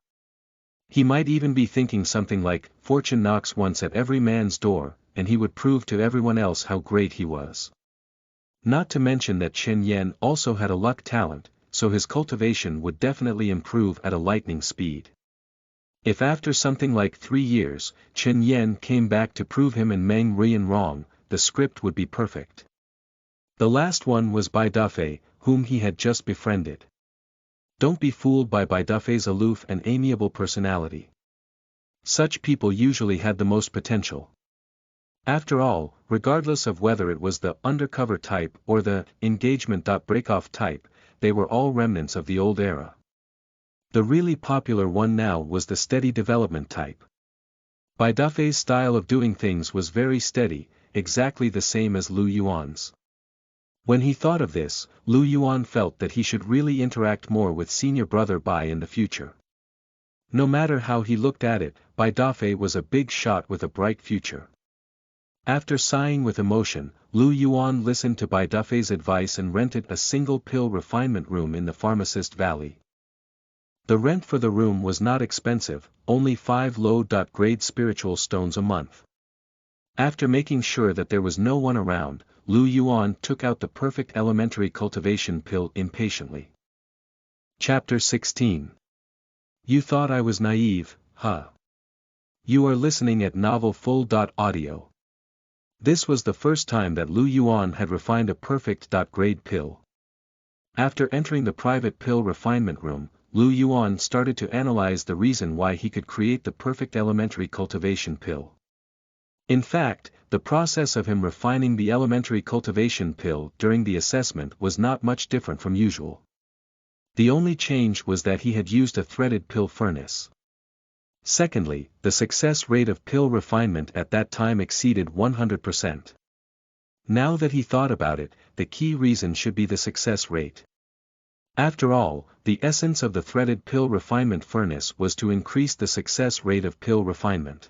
He might even be thinking something like, "Fortune knocks once at every man's door, and he would prove to everyone else how great he was." Not to mention that Chen Yan also had a luck talent, so his cultivation would definitely improve at a lightning speed. If after something like 3 years, Chen Yan came back to prove him and Meng Ruyan wrong, the script would be perfect. The last one was Bai Dafei, whom he had just befriended. Don't be fooled by Bai Dafei's aloof and amiable personality. Such people usually had the most potential. After all, regardless of whether it was the undercover type or the engagement.breakoff type, they were all remnants of the old era. The really popular one now was the steady development type. Bai Dafei's style of doing things was very steady, exactly the same as Lu Yuan's. When he thought of this, Lu Yuan felt that he should really interact more with senior brother Bai in the future. No matter how he looked at it, Bai Dafei was a big shot with a bright future. After sighing with emotion, Lu Yuan listened to Bai Dafei's advice and rented a single pill refinement room in the Pharmacist Valley. The rent for the room was not expensive, only 5 low-grade spiritual stones a month. After making sure that there was no one around, Lu Yuan took out the perfect elementary cultivation pill impatiently. Chapter 16. You thought I was naive, huh? You are listening at novelfull.audio. This was the first time that Lu Yuan had refined a perfect-grade pill. After entering the private pill refinement room, Lu Yuan started to analyze the reason why he could create the perfect elementary cultivation pill. In fact, the process of him refining the elementary cultivation pill during the assessment was not much different from usual. The only change was that he had used a threaded pill furnace. Secondly, the success rate of pill refinement at that time exceeded 100%. Now that he thought about it, the key reason should be the success rate. After all, the essence of the threaded pill refinement furnace was to increase the success rate of pill refinement.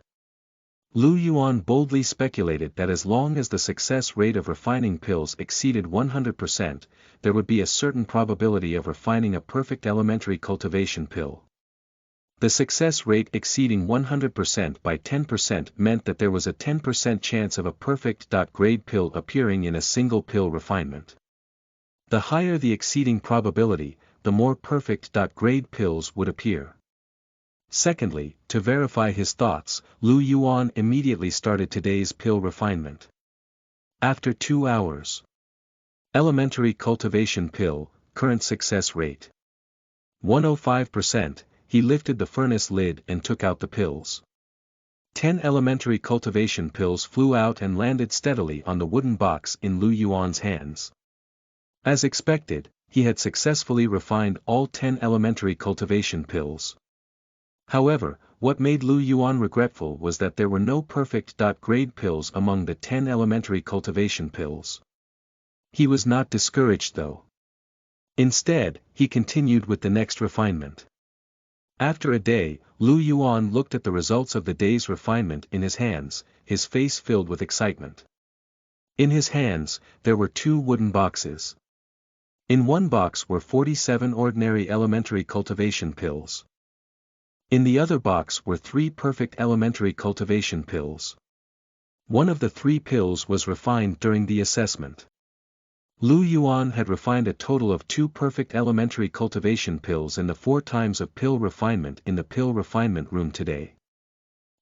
Lu Yuan boldly speculated that as long as the success rate of refining pills exceeded 100%, there would be a certain probability of refining a perfect elementary cultivation pill. The success rate exceeding 100% by 10% meant that there was a 10% chance of a perfect-grade pill appearing in a single pill refinement. The higher the exceeding probability, the more perfect-grade pills would appear. Secondly, to verify his thoughts, Lu Yuan immediately started today's pill refinement. After 2 hours. Elementary cultivation pill, current success rate 105%, he lifted the furnace lid and took out the pills. 10 elementary cultivation pills flew out and landed steadily on the wooden box in Lu Yuan's hands. As expected, he had successfully refined all 10 elementary cultivation pills. However, what made Lu Yuan regretful was that there were no perfect-grade pills among the 10 elementary cultivation pills. He was not discouraged though. Instead, he continued with the next refinement. After a day, Lu Yuan looked at the results of the day's refinement in his hands, his face filled with excitement. In his hands, there were 2 wooden boxes. In one box were 47 ordinary elementary cultivation pills. In the other box were 3 perfect elementary cultivation pills. One of the 3 pills was refined during the assessment. Lu Yuan had refined a total of 2 perfect elementary cultivation pills in the 4 times of pill refinement in the pill refinement room today.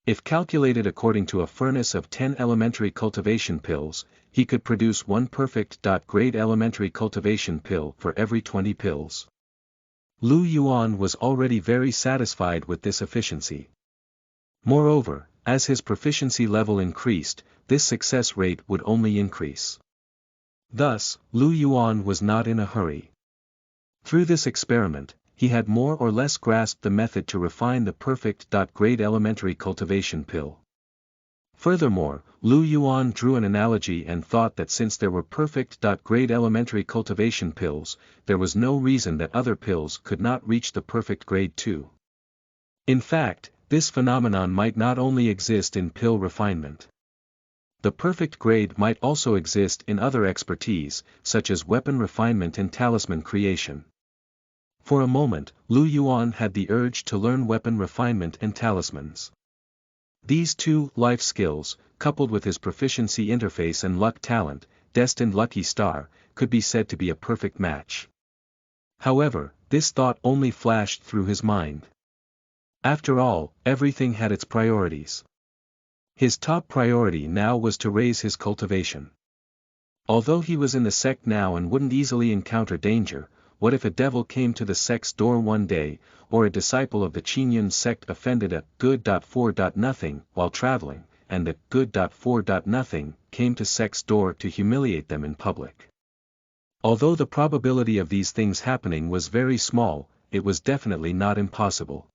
If calculated according to a furnace of 10 elementary cultivation pills, he could produce 1 perfect grade elementary cultivation pill for every 20 pills. Lu Yuan was already very satisfied with this efficiency. Moreover, as his proficiency level increased, this success rate would only increase. Thus, Lu Yuan was not in a hurry. Through this experiment, he had more or less grasped the method to refine the perfect grade elementary cultivation pill. Furthermore, Lu Yuan drew an analogy and thought that since there were perfect grade elementary cultivation pills, there was no reason that other pills could not reach the perfect grade too. In fact, this phenomenon might not only exist in pill refinement. The perfect grade might also exist in other expertise, such as weapon refinement and talisman creation. For a moment, Lu Yuan had the urge to learn weapon refinement and talismans. These 2 life skills, coupled with his proficiency interface and luck talent, destined lucky star, could be said to be a perfect match. However, this thought only flashed through his mind. After all, everything had its priorities. His top priority now was to raise his cultivation. Although he was in the sect now and wouldn't easily encounter danger, what if a devil came to the sect's door one day, or a disciple of the Qingyun sect offended a good.4.nothing while traveling, and the good.4.nothing came to sect's door to humiliate them in public. Although the probability of these things happening was very small, it was definitely not impossible.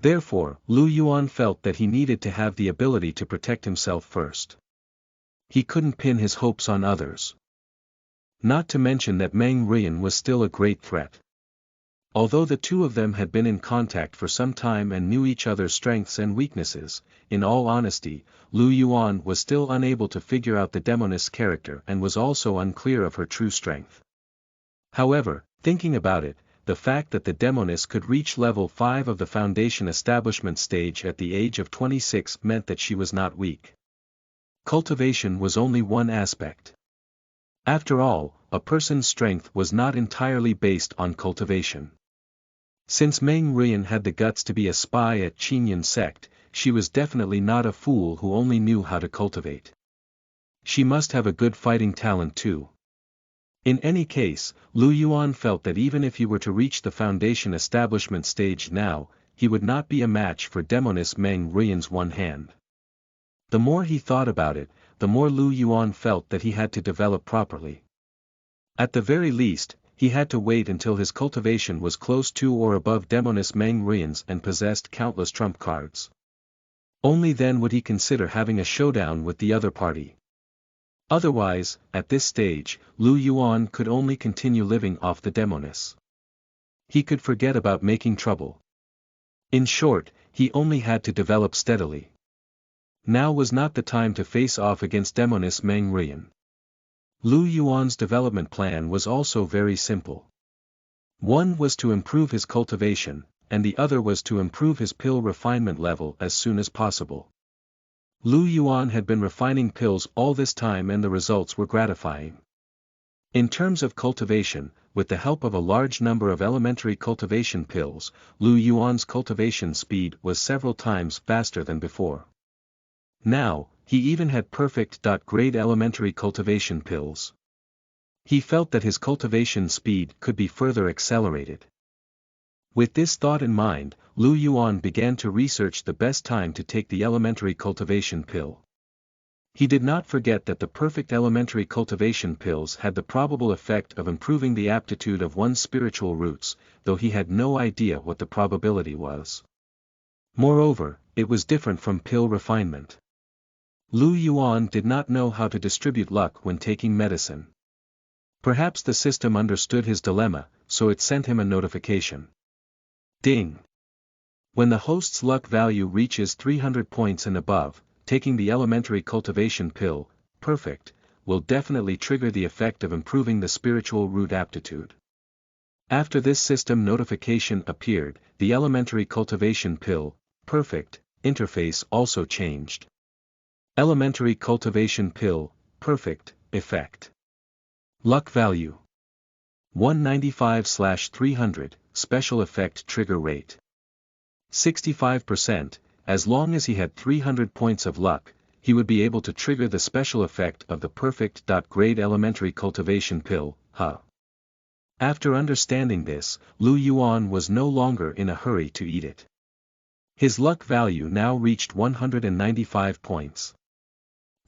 Therefore, Lu Yuan felt that he needed to have the ability to protect himself first. He couldn't pin his hopes on others. Not to mention that Meng Rian was still a great threat. Although the 2 of them had been in contact for some time and knew each other's strengths and weaknesses, in all honesty, Lu Yuan was still unable to figure out the demoness character and was also unclear of her true strength. However, thinking about it, the fact that the demoness could reach level 5 of the foundation establishment stage at the age of 26 meant that she was not weak. Cultivation was only one aspect. After all, a person's strength was not entirely based on cultivation. Since Meng Rian had the guts to be a spy at Qingyun sect, she was definitely not a fool who only knew how to cultivate. She must have a good fighting talent too. In any case, Lu Yuan felt that even if he were to reach the foundation establishment stage now, he would not be a match for demoness Meng Rian's one hand. The more he thought about it, the more Lu Yuan felt that he had to develop properly. At the very least, he had to wait until his cultivation was close to or above demoness Meng Rian's and possessed countless trump cards. Only then would he consider having a showdown with the other party. Otherwise, at this stage, Lu Yuan could only continue living off the demoness. He could forget about making trouble. In short, he only had to develop steadily. Now was not the time to face off against demoness Meng Rian. Lu Yuan's development plan was also very simple. One was to improve his cultivation, and the other was to improve his pill refinement level as soon as possible. Lu Yuan had been refining pills all this time and the results were gratifying. In terms of cultivation, with the help of a large number of elementary cultivation pills, Lu Yuan's cultivation speed was several times faster than before. Now, he even had perfect grade elementary cultivation pills. He felt that his cultivation speed could be further accelerated. With this thought in mind, Lu Yuan began to research the best time to take the elementary cultivation pill. He did not forget that the perfect elementary cultivation pills had the probable effect of improving the aptitude of one's spiritual roots, though he had no idea what the probability was. Moreover, it was different from pill refinement. Lu Yuan did not know how to distribute luck when taking medicine. Perhaps the system understood his dilemma, so it sent him a notification. Ding! When the host's luck value reaches 300 points and above, taking the elementary cultivation pill, perfect, will definitely trigger the effect of improving the spiritual root aptitude. After this system notification appeared, the elementary cultivation pill, perfect, interface also changed. Elementary cultivation pill, perfect, effect. Luck value. 195/300, special effect trigger rate. 65%, as long as he had 300 points of luck, he would be able to trigger the special effect of the perfect. Grade elementary cultivation pill, huh? After understanding this, Lu Yuan was no longer in a hurry to eat it. His luck value now reached 195 points.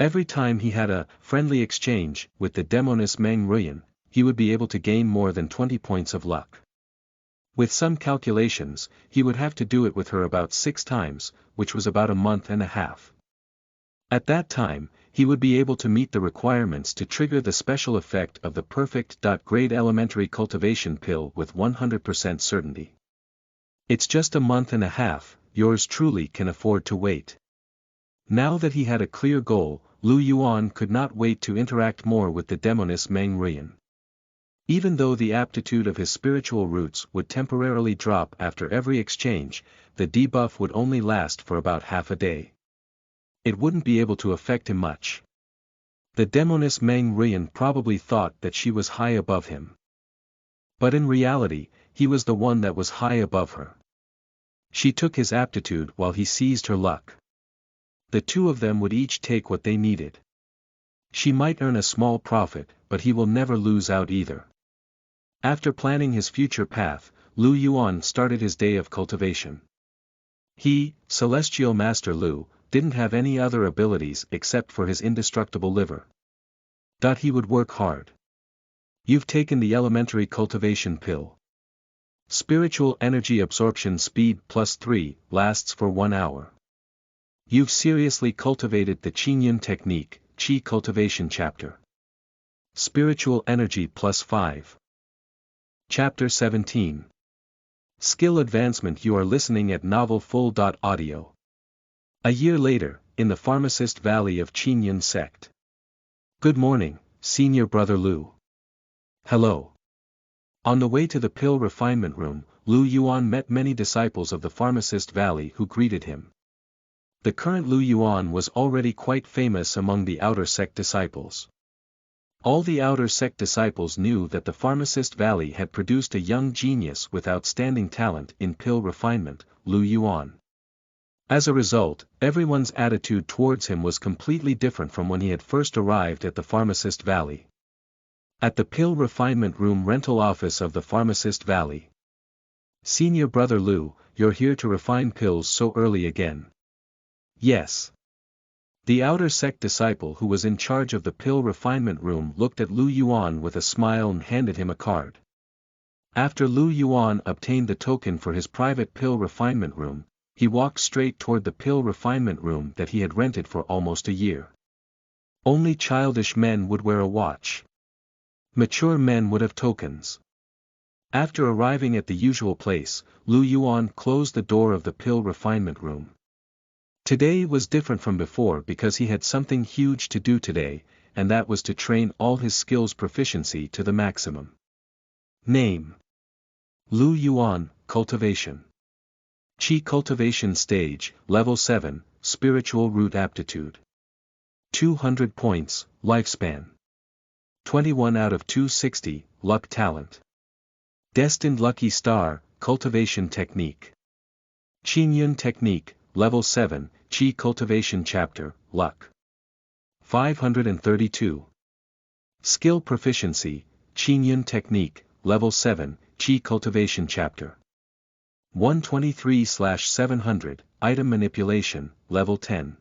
Every time he had a friendly exchange with the demoness Meng Ruyan, he would be able to gain more than 20 points of luck. With some calculations, he would have to do it with her about 6 times, which was about a month and a half. At that time, he would be able to meet the requirements to trigger the special effect of the perfect. Grade elementary cultivation pill with 100% certainty. It's just a month and a half, yours truly can afford to wait. Now that he had a clear goal, Lu Yuan could not wait to interact more with the demoness Meng Ruyan. Even though the aptitude of his spiritual roots would temporarily drop after every exchange, the debuff would only last for about half a day. It wouldn't be able to affect him much. The demoness Meng Ruyan probably thought that she was high above him. But in reality, he was the one that was high above her. She took his aptitude while he seized her luck. The two of them would each take what they needed. She might earn a small profit, but he will never lose out either. After planning his future path, Lu Yuan started his day of cultivation. He, Celestial Master Lu, didn't have any other abilities except for his indestructible liver. He would work hard. You've taken the elementary cultivation pill. Spiritual energy absorption speed +3, lasts for 1 hour. You've seriously cultivated the Qingyun technique, Qi cultivation chapter. Spiritual energy +5. Chapter 17. Skill advancement. You are listening at novelfull.audio. A year later, in the Pharmacist Valley of Qingyun sect. Good morning, Senior Brother Lu. Hello. On the way to the pill refinement room, Lu Yuan met many disciples of the Pharmacist Valley who greeted him. The current Lu Yuan was already quite famous among the outer sect disciples. All the outer sect disciples knew that the Pharmacist Valley had produced a young genius with outstanding talent in pill refinement, Lu Yuan. As a result, everyone's attitude towards him was completely different from when he had first arrived at the Pharmacist Valley. At the pill refinement room rental office of the Pharmacist Valley. Senior Brother Lu, you're here to refine pills so early again. Yes. The outer sect disciple who was in charge of the pill refinement room looked at Lu Yuan with a smile and handed him a card. After Lu Yuan obtained the token for his private pill refinement room, he walked straight toward the pill refinement room that he had rented for almost a year. Only childish men would wear a watch. Mature men would have tokens. After arriving at the usual place, Lu Yuan closed the door of the pill refinement room. Today was different from before because he had something huge to do today, and that was to train all his skills proficiency to the maximum. Name: Lu Yuan, Cultivation. Qi Cultivation Stage, Level 7, Spiritual Root Aptitude. 200 points, Lifespan. 21 out of 260, Luck Talent. Destined Lucky Star, Cultivation Technique. Qingyun Technique, Level 7, Qi Cultivation Chapter, Luck. 532. Skill Proficiency, Qingyun Technique, Level 7, Qi Cultivation Chapter. 123/700, Item Manipulation, Level 10.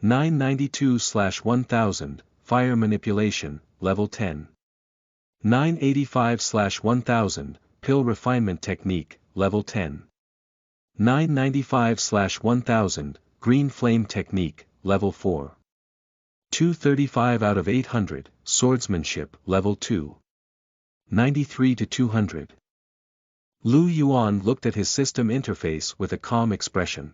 992/1000, Fire Manipulation, Level 10. 985/1000, Pill Refinement Technique, Level 10. 995/1000, Green Flame Technique, Level 4. 235 out of 800, Swordsmanship, Level 2. 93/200. Lu Yuan looked at his system interface with a calm expression.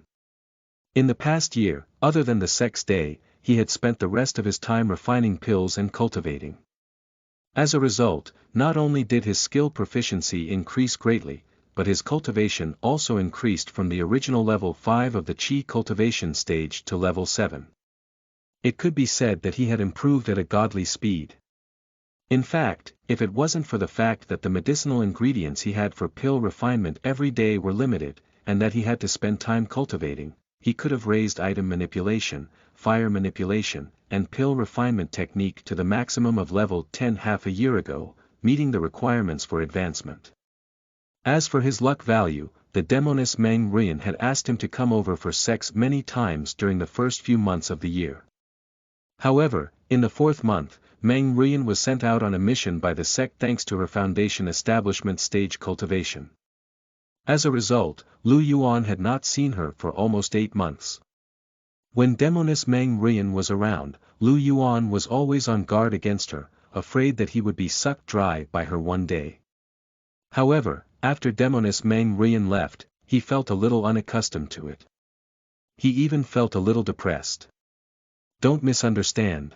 In the past year, other than the sex day, he had spent the rest of his time refining pills and cultivating. As a result, not only did his skill proficiency increase greatly, but his cultivation also increased from the original level 5 of the Qi cultivation stage to level 7. It could be said that he had improved at a godly speed. In fact, if it wasn't for the fact that the medicinal ingredients he had for pill refinement every day were limited, and that he had to spend time cultivating, he could have raised item manipulation, fire manipulation, and pill refinement technique to the maximum of level 10 half a year ago, meeting the requirements for advancement. As for his luck value, the demoness Meng Rian had asked him to come over for sex many times during the first few months of the year. However, in the 4th month, Meng Rian was sent out on a mission by the sect thanks to her foundation establishment stage cultivation. As a result, Lu Yuan had not seen her for almost 8 months. When demoness Meng Rian was around, Lu Yuan was always on guard against her, afraid that he would be sucked dry by her one day. However, after demoness Meng Rian left, he felt a little unaccustomed to it. He even felt a little depressed. Don't misunderstand.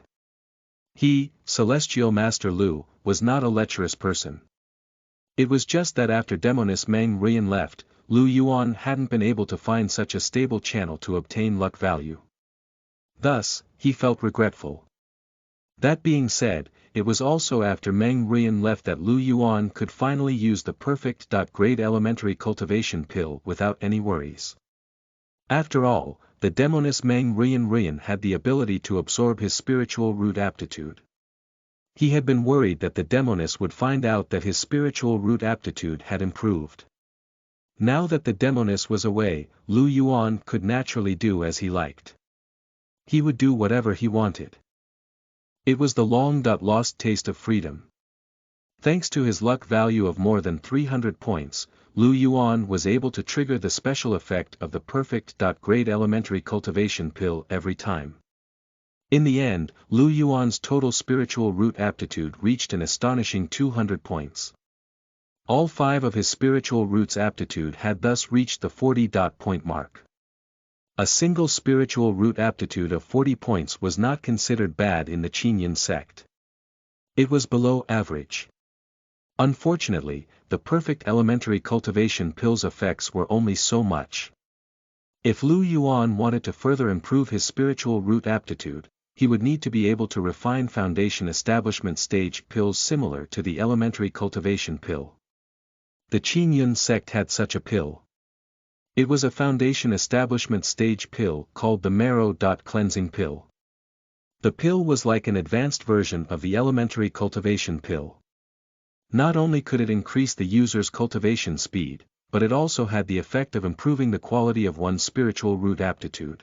He, Celestial Master Lu, was not a lecherous person. It was just that after demoness Meng Rian left, Lu Yuan hadn't been able to find such a stable channel to obtain luck value. Thus, he felt regretful. That being said, it was also after Meng Rian left that Lu Yuan could finally use the perfect grade elementary cultivation pill without any worries. After all, the demoness Meng Rian had the ability to absorb his spiritual root aptitude. He had been worried that the demoness would find out that his spiritual root aptitude had improved. Now that the demoness was away, Lu Yuan could naturally do as he liked. He would do whatever he wanted. It was the long-lost taste of freedom. Thanks to his luck value of more than 300 points, Lu Yuan was able to trigger the special effect of the perfect grade elementary cultivation pill every time. In the end, Lu Yuan's total spiritual root aptitude reached an astonishing 200 points. All 5 of his spiritual roots aptitude had thus reached the 40-point mark. A single spiritual root aptitude of 40 points was not considered bad in the Qinyan sect. It was below average. Unfortunately, the perfect elementary cultivation pill's effects were only so much. If Lu Yuan wanted to further improve his spiritual root aptitude, he would need to be able to refine foundation establishment stage pills similar to the elementary cultivation pill. The Qinyan sect had such a pill. It was a foundation establishment stage pill called the marrow cleansing pill. The pill was like an advanced version of the elementary cultivation pill. Not only could it increase the user's cultivation speed, but it also had the effect of improving the quality of one's spiritual root aptitude.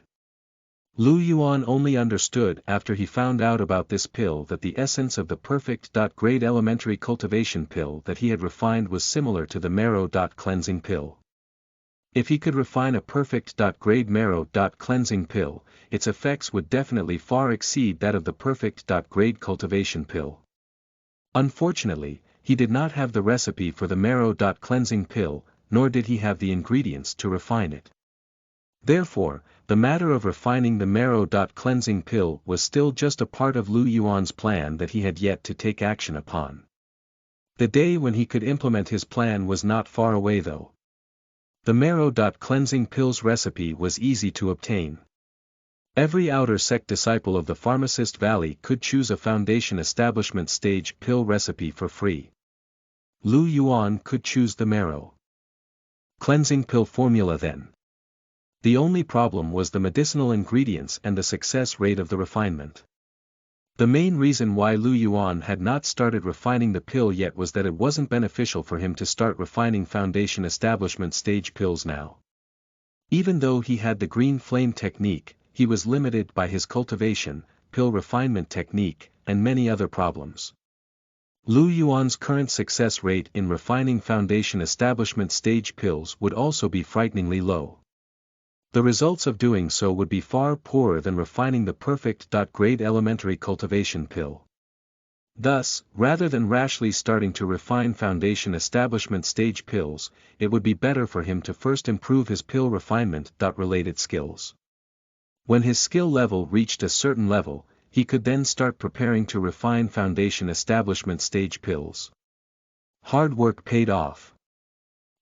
Lu Yuan only understood after he found out about this pill that the essence of the perfect grade elementary cultivation pill that he had refined was similar to the marrow cleansing pill. If he could refine a perfect grade marrow cleansing pill, its effects would definitely far exceed that of the perfect grade cultivation pill. Unfortunately, he did not have the recipe for the marrow cleansing pill, nor did he have the ingredients to refine it. Therefore, the matter of refining the marrow cleansing pill was still just a part of Lu Yuan's plan that he had yet to take action upon. The day when he could implement his plan was not far away though. The marrow cleansing pill's recipe was easy to obtain. Every outer sect disciple of the Pharmacist Valley could choose a foundation establishment stage pill recipe for free. Lu Yuan could choose the marrow cleansing pill formula then. The only problem was the medicinal ingredients and the success rate of the refinement. The main reason why Lu Yuan had not started refining the pill yet was that it wasn't beneficial for him to start refining foundation establishment stage pills now. Even though he had the green flame technique, he was limited by his cultivation, pill refinement technique, and many other problems. Lu Yuan's current success rate in refining foundation establishment stage pills would also be frighteningly low. The results of doing so would be far poorer than refining the perfect grade elementary cultivation pill. Thus, rather than rashly starting to refine foundation establishment stage pills, it would be better for him to first improve his pill refinement related skills. When his skill level reached a certain level, he could then start preparing to refine foundation establishment stage pills. Hard work paid off.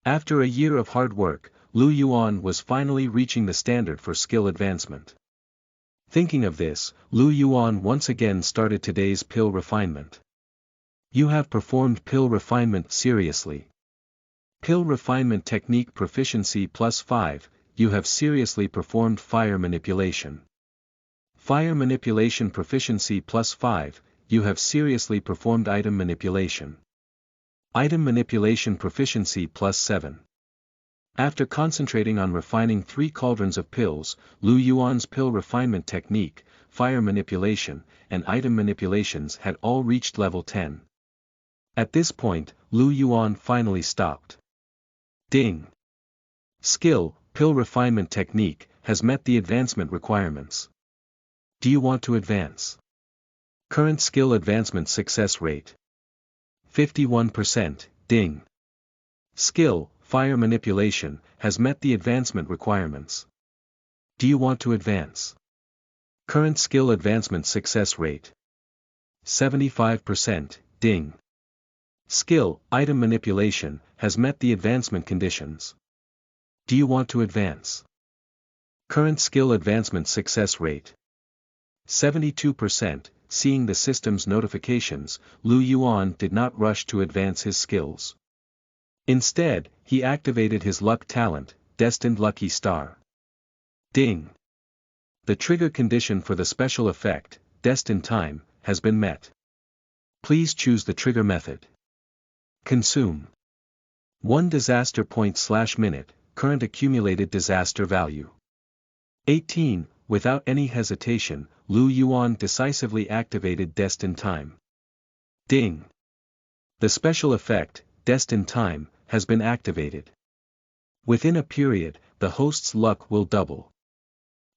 After a year of hard work, Lu Yuan was finally reaching the standard for skill advancement. Thinking of this, Lu Yuan once again started today's pill refinement. You have performed pill refinement seriously. Pill refinement technique proficiency +5, you have seriously performed fire manipulation. Fire manipulation proficiency +5, you have seriously performed item manipulation. Item manipulation proficiency +7. After concentrating on refining 3 cauldrons of pills, Lu Yuan's pill refinement technique, fire manipulation, and item manipulations had all reached level 10. At this point, Lu Yuan finally stopped. Ding! Skill, pill refinement technique, has met the advancement requirements. Do you want to advance? Current skill advancement success rate. 51%, ding. Skill, fire manipulation, has met the advancement requirements. Do you want to advance? Current skill advancement success rate. 75%, ding. Skill, item manipulation, has met the advancement conditions. Do you want to advance? Current skill advancement success rate. 72%, seeing the system's notifications, Lu Yuan did not rush to advance his skills. Instead, he activated his luck talent, Destined Lucky Star. Ding! The trigger condition for the special effect, Destined Time, has been met. Please choose the trigger method. Consume 1 disaster point/minute, current accumulated disaster value. 18, without any hesitation, Lu Yuan decisively activated Destined Time. Ding! The special effect, Destined Time, has been activated. Within a period, the host's luck will double.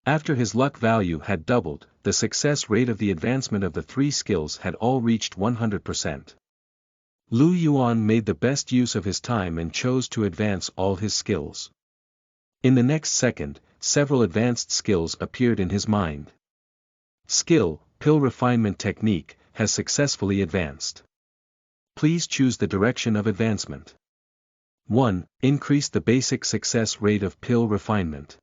After his luck value had doubled, the success rate of the advancement of the 3 skills had all reached 100%. Lu Yuan made the best use of his time and chose to advance all his skills. In the next second, several advanced skills appeared in his mind. Skill, pill refinement technique, has successfully advanced. Please choose the direction of advancement. 1. Increase the basic success rate of pill refinement.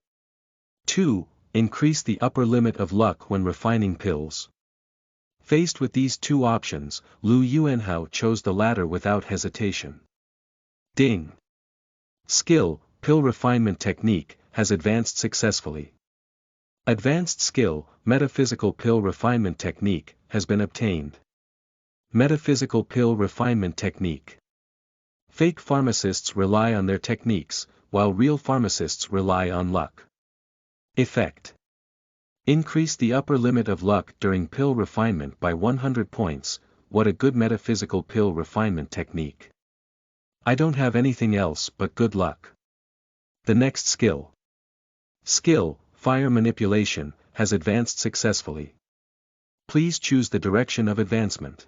2. Increase the upper limit of luck when refining pills. Faced with these 2 options, Lu Yuanhao chose the latter without hesitation. Ding! Skill, pill refinement technique, has advanced successfully. Advanced skill, metaphysical pill refinement technique, has been obtained. Metaphysical pill refinement technique. Fake pharmacists rely on their techniques, while real pharmacists rely on luck. Effect. Increase the upper limit of luck during pill refinement by 100 points, what a good metaphysical pill refinement technique. I don't have anything else but good luck. The next skill. Skill, fire manipulation, has advanced successfully. Please choose the direction of advancement.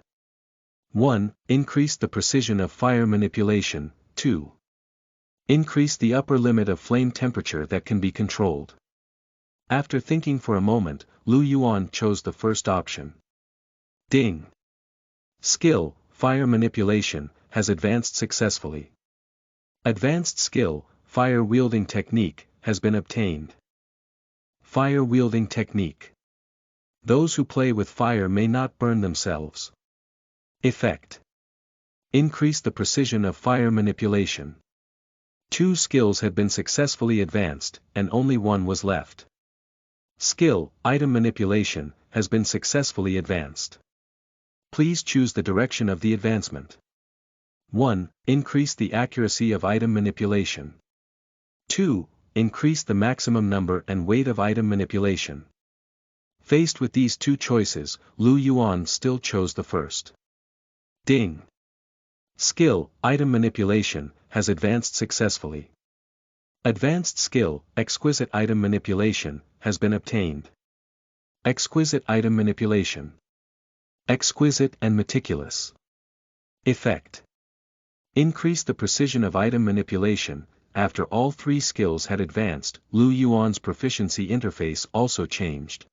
1. Increase the precision of fire manipulation. 2. Increase the upper limit of flame temperature that can be controlled. After thinking for a moment, Lu Yuan chose the first option. Ding! Skill, fire manipulation, has advanced successfully. Advanced skill, fire wielding technique, has been obtained. Fire wielding technique. Those who play with fire may not burn themselves. Effect. Increase the precision of fire manipulation. 2 skills had been successfully advanced, and only 1 was left. Skill, item manipulation, has been successfully advanced. Please choose the direction of the advancement. 1. Increase the accuracy of item manipulation. 2. Increase the maximum number and weight of item manipulation. Faced with these 2 choices, Lu Yuan still chose the first. Ding! Skill, item manipulation, has advanced successfully. Advanced skill, exquisite item manipulation, has been obtained. Exquisite item manipulation. Exquisite and meticulous. Effect. Increase the precision of item manipulation. After all 3 skills had advanced, Lu Yuan's proficiency interface also changed.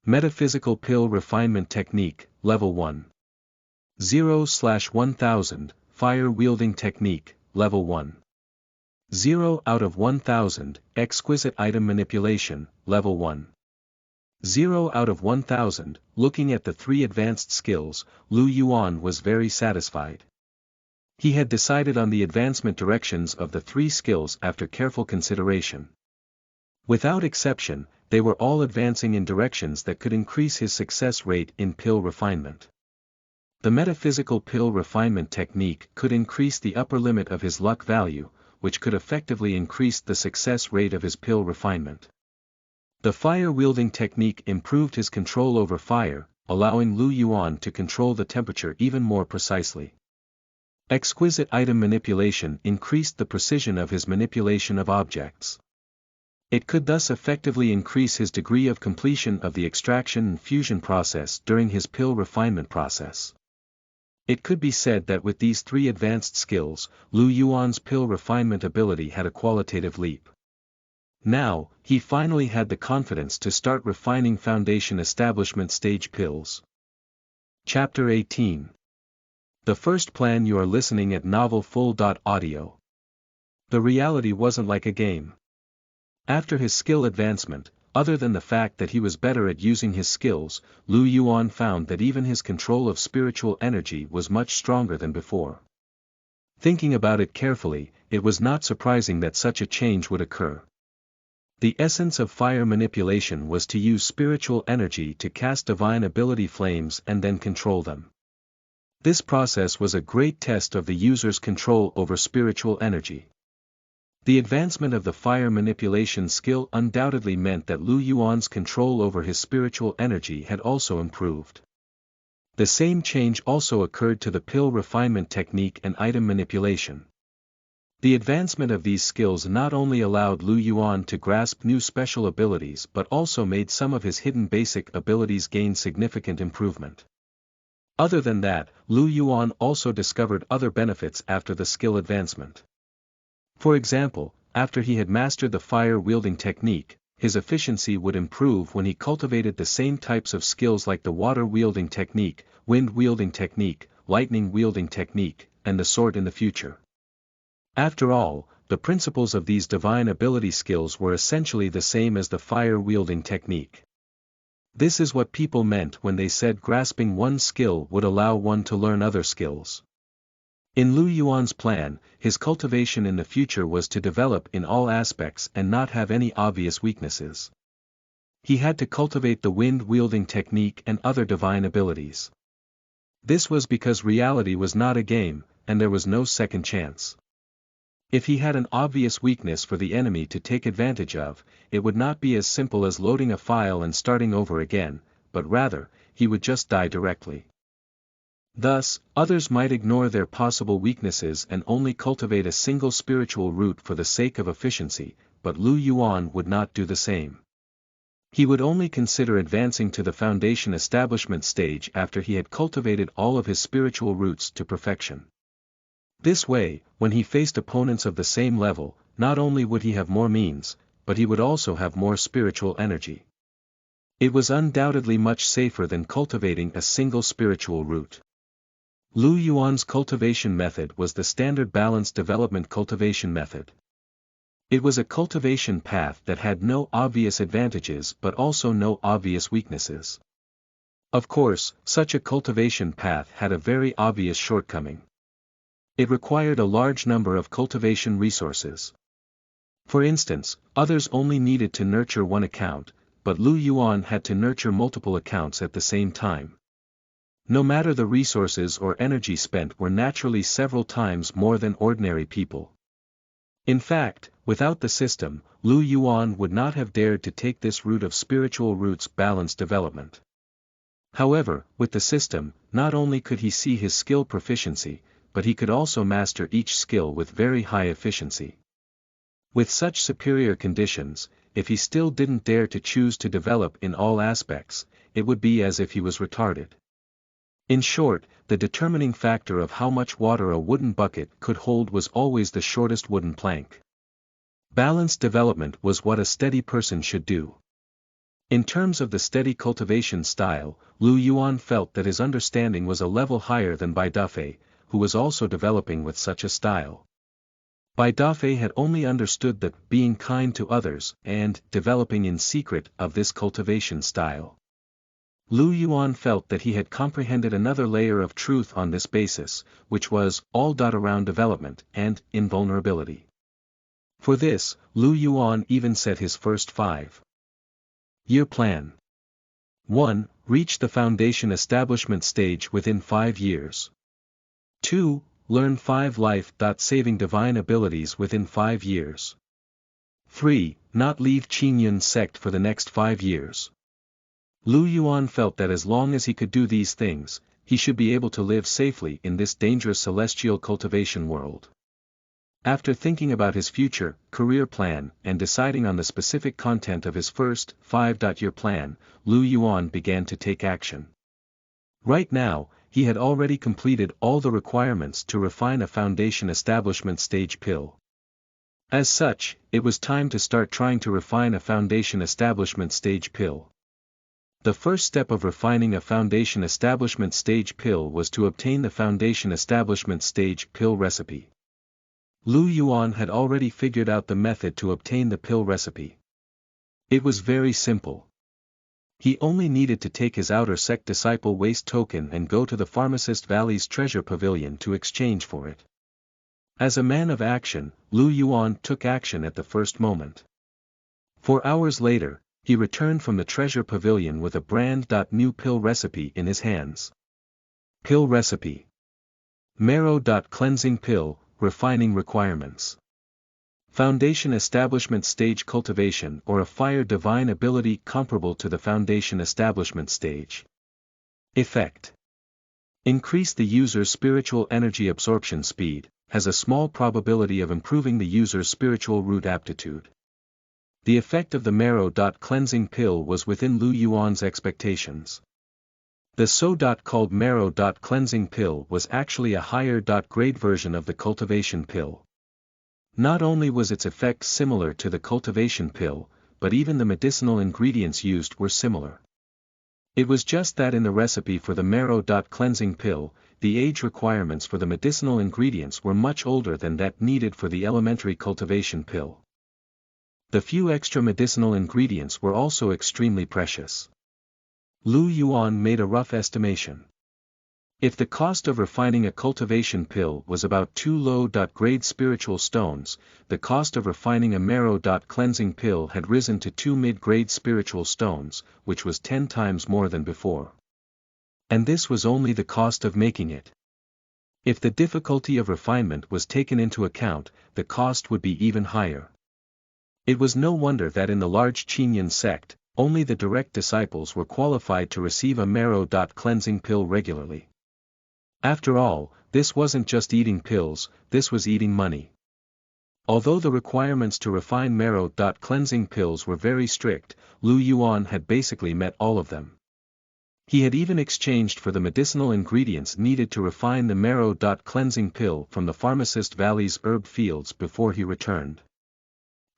Metaphysical Pill Refinement Technique, Level 1. 0/1000, Fire Wielding Technique, Level 1. 0 out of 1000, Exquisite Item Manipulation, Level 1. 0 out of 1000, looking at the 3 advanced skills, Lu Yuan was very satisfied. He had decided on the advancement directions of the 3 skills after careful consideration. Without exception, they were all advancing in directions that could increase his success rate in pill refinement. The metaphysical pill refinement technique could increase the upper limit of his luck value, which could effectively increase the success rate of his pill refinement. The fire-wielding technique improved his control over fire, allowing Lu Yuan to control the temperature even more precisely. Exquisite item manipulation increased the precision of his manipulation of objects. It could thus effectively increase his degree of completion of the extraction and fusion process during his pill refinement process. It could be said that with these 3 advanced skills, Lu Yuan's pill refinement ability had a qualitative leap. Now, he finally had the confidence to start refining foundation establishment stage pills. Chapter 18. The first plan. You are listening at novelfull.audio. The reality wasn't like a game. After his skill advancement, other than the fact that he was better at using his skills, Lu Yuan found that even his control of spiritual energy was much stronger than before. Thinking about it carefully, it was not surprising that such a change would occur. The essence of fire manipulation was to use spiritual energy to cast divine ability flames and then control them. This process was a great test of the user's control over spiritual energy. The advancement of the fire manipulation skill undoubtedly meant that Lu Yuan's control over his spiritual energy had also improved. The same change also occurred to the pill refinement technique and item manipulation. The advancement of these skills not only allowed Lu Yuan to grasp new special abilities but also made some of his hidden basic abilities gain significant improvement. Other than that, Lu Yuan also discovered other benefits after the skill advancement. For example, after he had mastered the fire-wielding technique, his efficiency would improve when he cultivated the same types of skills like the water-wielding technique, wind-wielding technique, lightning-wielding technique, and the sword in the future. After all, the principles of these divine ability skills were essentially the same as the fire-wielding technique. This is what people meant when they said grasping one skill would allow one to learn other skills. In Lu Yuan's plan, his cultivation in the future was to develop in all aspects and not have any obvious weaknesses. He had to cultivate the wind-wielding technique and other divine abilities. This was because reality was not a game, and there was no second chance. If he had an obvious weakness for the enemy to take advantage of, it would not be as simple as loading a file and starting over again, but rather, he would just die directly. Thus, others might ignore their possible weaknesses and only cultivate a single spiritual root for the sake of efficiency, but Lu Yuan would not do the same. He would only consider advancing to the foundation establishment stage after he had cultivated all of his spiritual roots to perfection. This way, when he faced opponents of the same level, not only would he have more means, but he would also have more spiritual energy. It was undoubtedly much safer than cultivating a single spiritual root. Lu Yuan's cultivation method was the standard balanced development cultivation method. It was a cultivation path that had no obvious advantages but also no obvious weaknesses. Of course, such a cultivation path had a very obvious shortcoming. It required a large number of cultivation resources. For instance, others only needed to nurture one account, but Lu Yuan had to nurture multiple accounts at the same time. No matter the resources or energy spent were naturally several times more than ordinary people. In fact, without the system, Lu Yuan would not have dared to take this route of spiritual roots balanced development. However, with the system, not only could he see his skill proficiency, but he could also master each skill with very high efficiency. With such superior conditions, if he still didn't dare to choose to develop in all aspects, it would be as if he was retarded. In short, the determining factor of how much water a wooden bucket could hold was always the shortest wooden plank. Balanced development was what a steady person should do. In terms of the steady cultivation style, Lu Yuan felt that his understanding was a level higher than Bai Dafei, who was also developing with such a style. Bai Dafei had only understood that being kind to others and developing in secret of this cultivation style. Lu Yuan felt that he had comprehended another layer of truth on this basis, which was all around development and invulnerability. For this, Lu Yuan even set his first 5-year plan. 1. Reach the foundation establishment stage within 5 years. 2. Learn 5 life-saving divine abilities within 5 years. 3. Not leave Qingyun sect for the next 5 years. Lu Yuan felt that as long as he could do these things, he should be able to live safely in this dangerous celestial cultivation world. After thinking about his future, career plan, and deciding on the specific content of his first 5-year plan, Lu Yuan began to take action. Right now, he had already completed all the requirements to refine a foundation establishment stage pill. As such, it was time to start trying to refine a foundation establishment stage pill. The first step of refining a foundation establishment stage pill was to obtain the foundation establishment stage pill recipe. Lu Yuan had already figured out the method to obtain the pill recipe. It was very simple. He only needed to take his outer sect disciple waste token and go to the Pharmacist Valley's treasure pavilion to exchange for it. As a man of action, Lu Yuan took action at the first moment. 4 hours later, he returned from the treasure pavilion with a brand-new pill recipe in his hands. Pill recipe. Marrow. Cleansing pill, refining requirements. Foundation establishment stage cultivation or a fire divine ability comparable to the foundation establishment stage. Effect. Increase the user's spiritual energy absorption speed, has a small probability of improving the user's spiritual root aptitude. The effect of the marrow. Cleansing pill was within Lu Yuan's expectations. The so-called marrow. Cleansing pill was actually a higher grade version of the cultivation pill. Not only was its effect similar to the cultivation pill, but even the medicinal ingredients used were similar. It was just that in the recipe for the marrow. Cleansing pill, the age requirements for the medicinal ingredients were much older than that needed for the elementary cultivation pill. The few extra medicinal ingredients were also extremely precious. Lu Yuan made a rough estimation. If the cost of refining a cultivation pill was about 2 low-grade spiritual stones, the cost of refining a marrow. Cleansing pill had risen to 2 mid-grade spiritual stones, which was 10 times more than before. And this was only the cost of making it. If the difficulty of refinement was taken into account, the cost would be even higher. It was no wonder that in the large Qingyun sect, only the direct disciples were qualified to receive a marrow. Cleansing pill regularly. After all, this wasn't just eating pills, this was eating money. Although the requirements to refine marrow. Cleansing pills were very strict, Lu Yuan had basically met all of them. He had even exchanged for the medicinal ingredients needed to refine the marrow. Cleansing pill from the Pharmacist Valley's herb fields before he returned.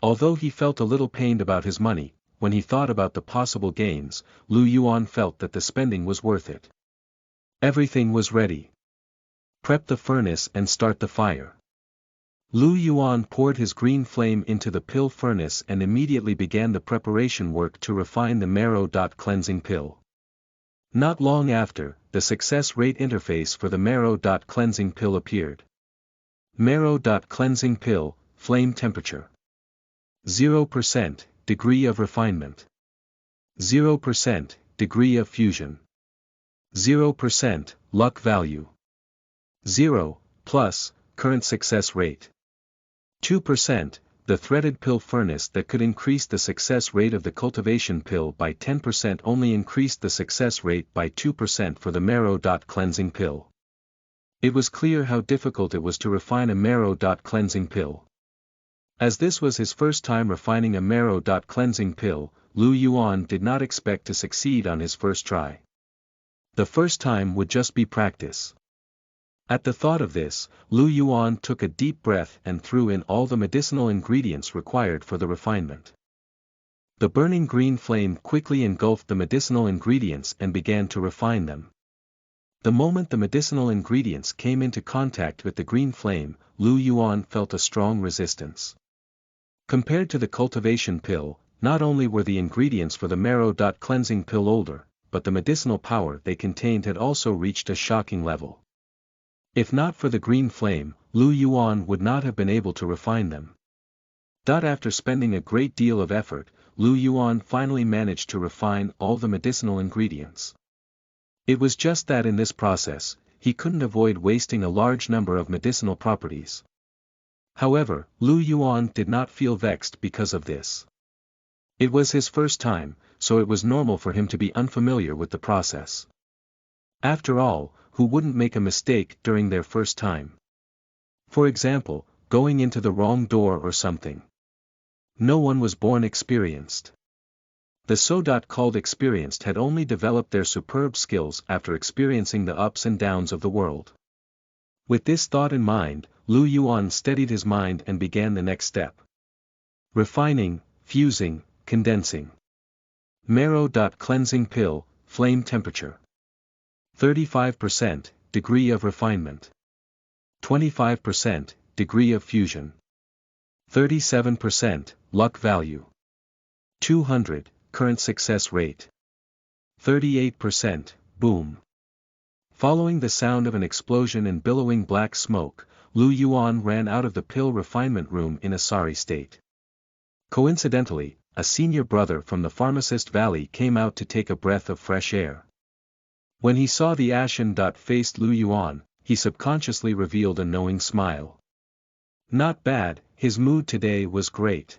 Although he felt a little pained about his money, when he thought about the possible gains, Lu Yuan felt that the spending was worth it. Everything was ready. Prep the furnace and start the fire. Lu Yuan poured his green flame into the pill furnace and immediately began the preparation work to refine the marrow. Cleansing pill. Not long after, the success rate interface for the marrow. Cleansing pill appeared. Marrow. Cleansing pill, flame temperature. 0% degree of refinement. 0% degree of fusion. 0% luck value. 0 plus current success rate. 2% the threaded pill furnace that could increase the success rate of the cultivation pill by 10% only increased the success rate by 2% for the marrow. Cleansing pill. It was clear how difficult it was to refine a marrow. Cleansing pill. As this was his first time refining a marrow. Cleansing pill, Lu Yuan did not expect to succeed on his first try. The first time would just be practice. At the thought of this, Lu Yuan took a deep breath and threw in all the medicinal ingredients required for the refinement. The burning green flame quickly engulfed the medicinal ingredients and began to refine them. The moment the medicinal ingredients came into contact with the green flame, Lu Yuan felt a strong resistance. Compared to the cultivation pill, not only were the ingredients for the marrow cleansing pill older, but the medicinal power they contained had also reached a shocking level. If not for the green flame, Lu Yuan would not have been able to refine them. After spending a great deal of effort, Lu Yuan finally managed to refine all the medicinal ingredients. It was just that in this process, he couldn't avoid wasting a large number of medicinal properties. However, Lu Yuan did not feel vexed because of this. It was his first time, so it was normal for him to be unfamiliar with the process. After all, who wouldn't make a mistake during their first time? For example, going into the wrong door or something. No one was born experienced. The so-called experienced had only developed their superb skills after experiencing the ups and downs of the world. With this thought in mind, Lu Yuan steadied his mind and began the next step. Refining, fusing, condensing. Marrow. Cleansing pill, flame temperature. 35%, degree of refinement. 25%, degree of fusion. 37%, luck value. 200, current success rate. 38%, boom. Following the sound of an explosion and billowing black smoke, Lu Yuan ran out of the pill refinement room in a sorry state. Coincidentally, a senior brother from the Pharmacist Valley came out to take a breath of fresh air. When he saw the ashen-faced Lu Yuan, he subconsciously revealed a knowing smile. Not bad, his mood today was great.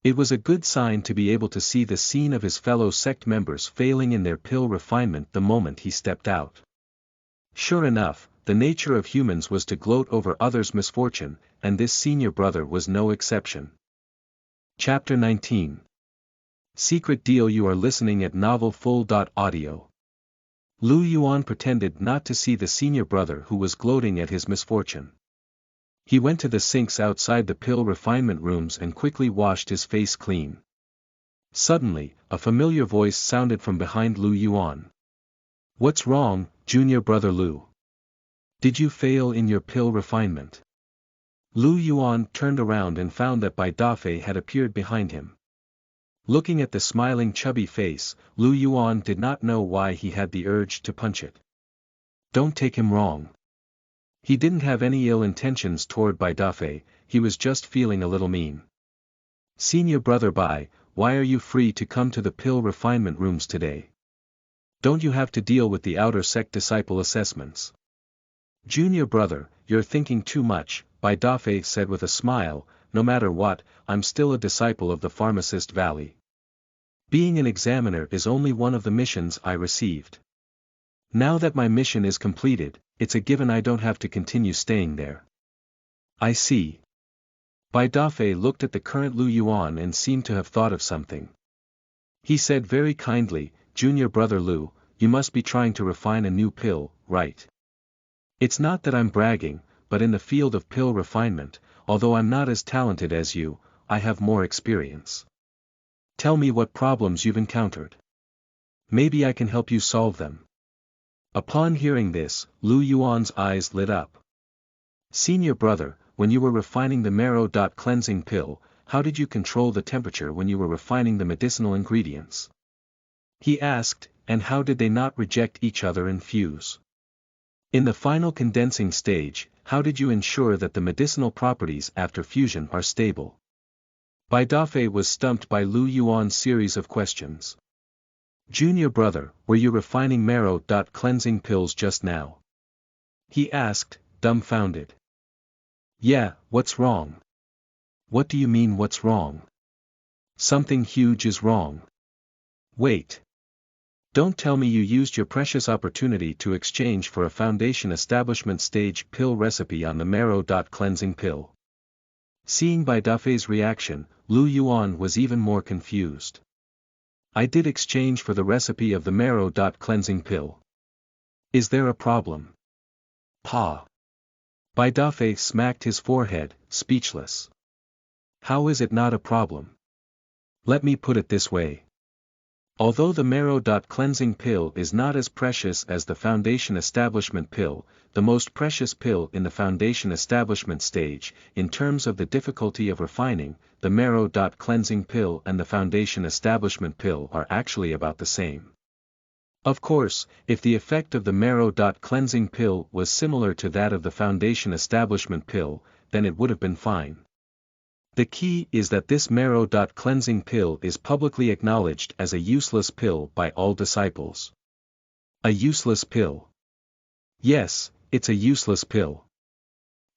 It was a good sign to be able to see the scene of his fellow sect members failing in their pill refinement the moment he stepped out. Sure enough, the nature of humans was to gloat over others' misfortune, and this senior brother was no exception. Chapter 19. Secret Deal. You are listening at novelfull.audio. Lu Yuan pretended not to see the senior brother who was gloating at his misfortune. He went to the sinks outside the pill refinement rooms and quickly washed his face clean. Suddenly, a familiar voice sounded from behind Lu Yuan. What's wrong, junior brother Lu? Did you fail in your pill refinement? Lu Yuan turned around and found that Bai Dafei had appeared behind him. Looking at the smiling chubby face, Lu Yuan did not know why he had the urge to punch it. Don't take him wrong. He didn't have any ill intentions toward Bai Dafei, he was just feeling a little mean. Senior brother Bai, why are you free to come to the pill refinement rooms today? Don't you have to deal with the outer sect disciple assessments? Junior brother, you're thinking too much, Bai Dafei said with a smile. No matter what, I'm still a disciple of the Pharmacist Valley. Being an examiner is only one of the missions I received. Now that my mission is completed, it's a given I don't have to continue staying there. I see. Bai Dafei looked at the current Lu Yuan and seemed to have thought of something. He said very kindly, Junior brother Lu, you must be trying to refine a new pill, right? It's not that I'm bragging, but in the field of pill refinement, although I'm not as talented as you, I have more experience. Tell me what problems you've encountered. Maybe I can help you solve them. Upon hearing this, Lu Yuan's eyes lit up. Senior brother, when you were refining the marrow. Cleansing pill, how did you control the temperature when you were refining the medicinal ingredients? He asked, and how did they not reject each other and fuse? In the final condensing stage, how did you ensure that the medicinal properties after fusion are stable? Bai Dafei was stumped by Lu Yuan's series of questions. Junior brother, were you refining marrow. Cleansing pills just now? He asked, dumbfounded. Yeah, what's wrong? What do you mean what's wrong? Something huge is wrong. Wait. Don't tell me you used your precious opportunity to exchange for a foundation establishment stage pill recipe on the marrow. Cleansing pill. Seeing Bai Dafei's reaction, Lu Yuan was even more confused. I did exchange for the recipe of the marrow. Cleansing pill. Is there a problem? Pa. Bai Dafei smacked his forehead, speechless. How is it not a problem? Let me put it this way. Although the marrow. Cleansing pill is not as precious as the foundation establishment pill, the most precious pill in the foundation establishment stage, in terms of the difficulty of refining, the marrow. Cleansing pill and the foundation establishment pill are actually about the same. Of course, if the effect of the marrow. Cleansing pill was similar to that of the foundation establishment pill, then it would have been fine. The key is that this marrow. Cleansing pill is publicly acknowledged as a useless pill by all disciples. A useless pill. Yes, it's a useless pill.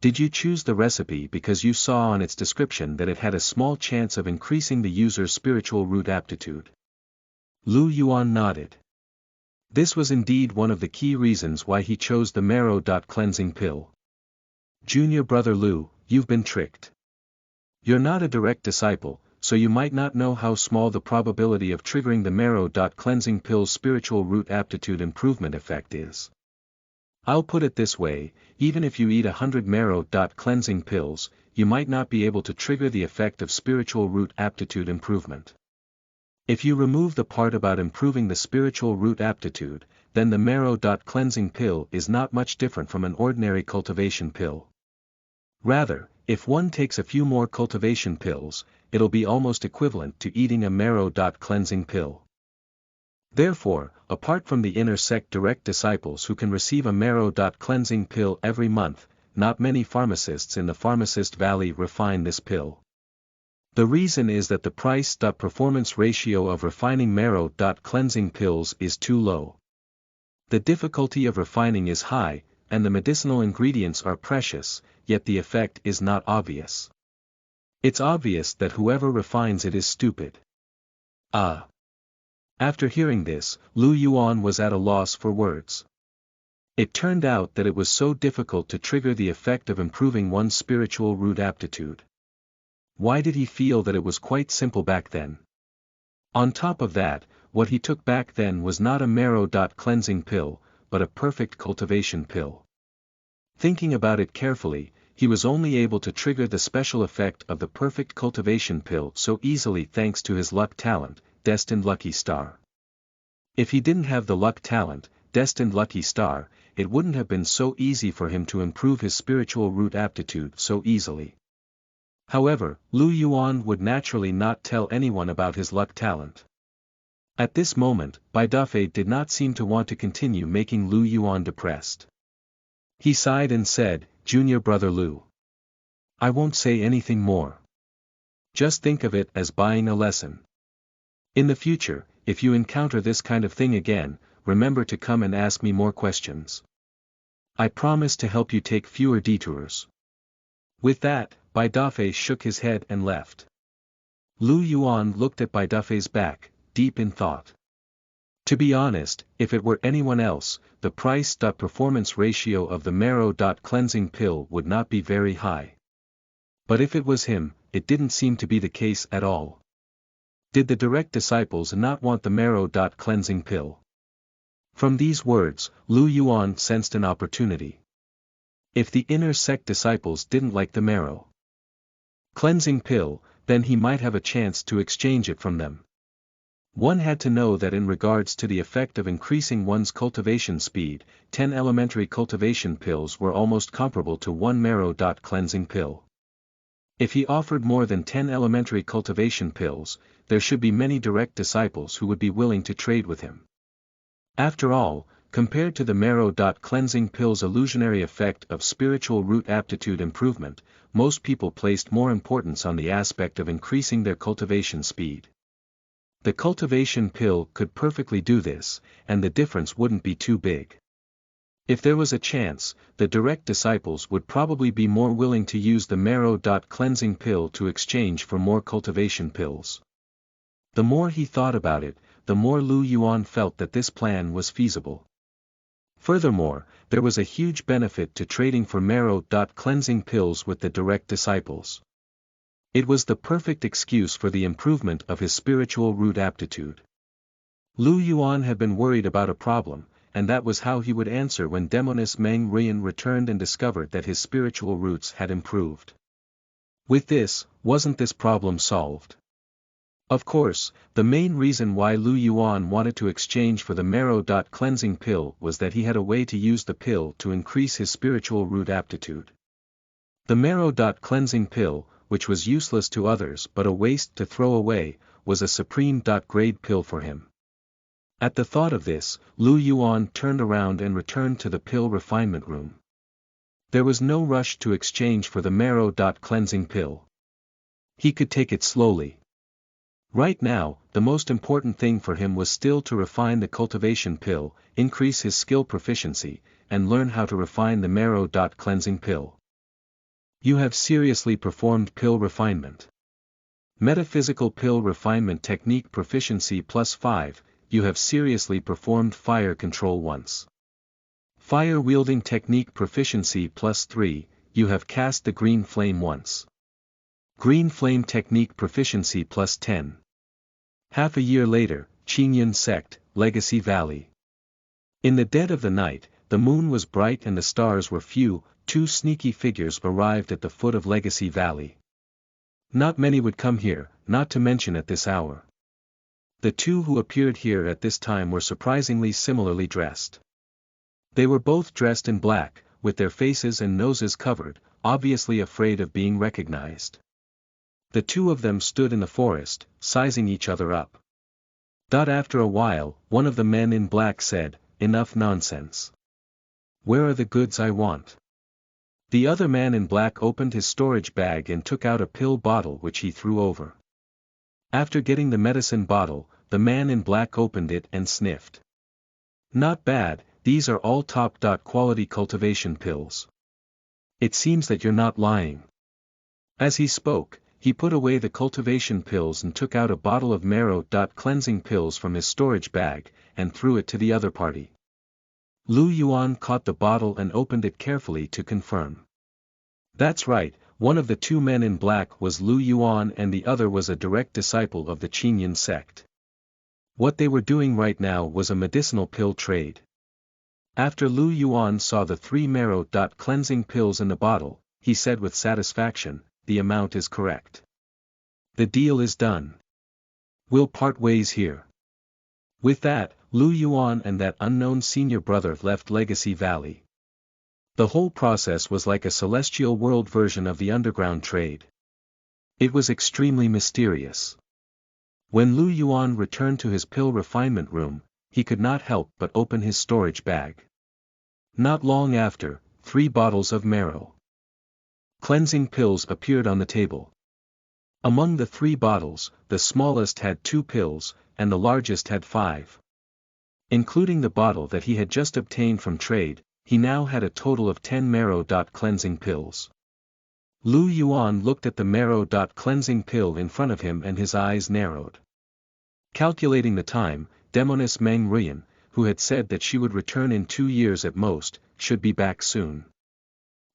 Did you choose the recipe because you saw on its description that it had a small chance of increasing the user's spiritual root aptitude? Lu Yuan nodded. This was indeed one of the key reasons why he chose the marrow. Cleansing pill. Junior brother Lu, you've been tricked. You're not a direct disciple, so you might not know how small the probability of triggering the marrow. Cleansing pill's spiritual root aptitude improvement effect is. I'll put it this way, even if you eat 100 marrow. Cleansing pills, you might not be able to trigger the effect of spiritual root aptitude improvement. If you remove the part about improving the spiritual root aptitude, then the marrow. Cleansing pill is not much different from an ordinary cultivation pill. Rather, if one takes a few more cultivation pills, it'll be almost equivalent to eating a marrow. Cleansing pill. Therefore, apart from the inner sect direct disciples who can receive a marrow. Cleansing pill every month, not many pharmacists in the Pharmacist Valley refine this pill. The reason is that the price-performance ratio of refining marrow. Cleansing pills is too low. The difficulty of refining is high, and the medicinal ingredients are precious, yet the effect is not obvious. It's obvious that whoever refines it is stupid. Ah! After hearing this, Lu Yuan was at a loss for words. It turned out that it was so difficult to trigger the effect of improving one's spiritual root aptitude. Why did he feel that it was quite simple back then? On top of that, what he took back then was not a marrow. Cleansing pill, but a perfect cultivation pill. Thinking about it carefully, he was only able to trigger the special effect of the perfect cultivation pill so easily thanks to his luck talent, destined lucky star. If he didn't have the luck talent, destined lucky star, it wouldn't have been so easy for him to improve his spiritual root aptitude so easily. However, Lu Yuan would naturally not tell anyone about his luck talent. At this moment, Bai Dafei did not seem to want to continue making Lu Yuan depressed. He sighed and said, "Junior brother Lu. I won't say anything more. Just think of it as buying a lesson. In the future, if you encounter this kind of thing again, remember to come and ask me more questions. I promise to help you take fewer detours." With that, Bai Dafei shook his head and left. Lu Yuan looked at Bai Dafei's back, deep in thought. To be honest, if it were anyone else, the price-performance ratio of the marrow. Cleansing pill would not be very high. But if it was him, it didn't seem to be the case at all. Did the direct disciples not want the marrow. Cleansing pill? From these words, Lu Yuan sensed an opportunity. If the inner sect disciples didn't like the marrow cleansing pill, then he might have a chance to exchange it from them. One had to know that in regards to the effect of increasing one's cultivation speed, 10 elementary cultivation pills were almost comparable to 1 marrow. Cleansing pill. If he offered more than 10 elementary cultivation pills, there should be many direct disciples who would be willing to trade with him. After all, compared to the marrow. Cleansing pill's illusionary effect of spiritual root aptitude improvement, most people placed more importance on the aspect of increasing their cultivation speed. The cultivation pill could perfectly do this, and the difference wouldn't be too big. If there was a chance, the direct disciples would probably be more willing to use the marrow. Cleansing pill to exchange for more cultivation pills. The more he thought about it, the more Lu Yuan felt that this plan was feasible. Furthermore, there was a huge benefit to trading for marrow. Cleansing pills with the direct disciples. It was the perfect excuse for the improvement of his spiritual root aptitude. Lu Yuan had been worried about a problem, and that was how he would answer when Demoness Meng Rian returned and discovered that his spiritual roots had improved. With this, wasn't this problem solved? Of course, the main reason why Lu Yuan wanted to exchange for the marrow. Cleansing pill was that he had a way to use the pill to increase his spiritual root aptitude. The marrow. Cleansing pill, which was useless to others but a waste to throw away, was a supreme. Grade pill for him. At the thought of this, Lu Yuan turned around and returned to the pill refinement room. There was no rush to exchange for the marrow. Cleansing pill. He could take it slowly. Right now, the most important thing for him was still to refine the cultivation pill, increase his skill proficiency, and learn how to refine the marrow. Cleansing pill. You have seriously performed pill refinement. Metaphysical pill refinement technique proficiency +5, you have seriously performed fire control once. Fire wielding technique proficiency +3, you have cast the green flame once. Green flame technique proficiency +10. Half a year later, Qingyun sect, Legacy Valley. In the dead of the night, the moon was bright and the stars were few. Two sneaky figures arrived at the foot of Legacy Valley. Not many would come here, not to mention at this hour. The two who appeared here at this time were surprisingly similarly dressed. They were both dressed in black, with their faces and noses covered, obviously afraid of being recognized. The two of them stood in the forest, sizing each other up. After a while, one of the men in black said, "Enough nonsense. Where are the goods I want?" The other man in black opened his storage bag and took out a pill bottle which he threw over. After getting the medicine bottle, the man in black opened it and sniffed. "Not bad, these are all top. Quality cultivation pills. It seems that you're not lying." As he spoke, he put away the cultivation pills and took out a bottle of marrow. Cleansing pills from his storage bag, and threw it to the other party. Lu Yuan caught the bottle and opened it carefully to confirm. That's right, one of the two men in black was Lu Yuan and the other was a direct disciple of the Qingyun sect. What they were doing right now was a medicinal pill trade. After Lu Yuan saw the 3 marrow. Cleansing pills in the bottle, he said with satisfaction, "The amount is correct. The deal is done. We'll part ways here." With that, Lu Yuan and that unknown senior brother left Legacy Valley. The whole process was like a celestial world version of the underground trade. It was extremely mysterious. When Lu Yuan returned to his pill refinement room, he could not help but open his storage bag. Not long after, 3 bottles of marrow. Cleansing pills appeared on the table. Among the 3 bottles, the smallest had 2 pills, and the largest had 5. Including the bottle that he had just obtained from trade, he now had a total of 10 marrow. Cleansing pills. Lu Yuan looked at the marrow. Cleansing pill in front of him and his eyes narrowed. Calculating the time, Demoness Meng Ruyan, who had said that she would return in 2 years at most, should be back soon.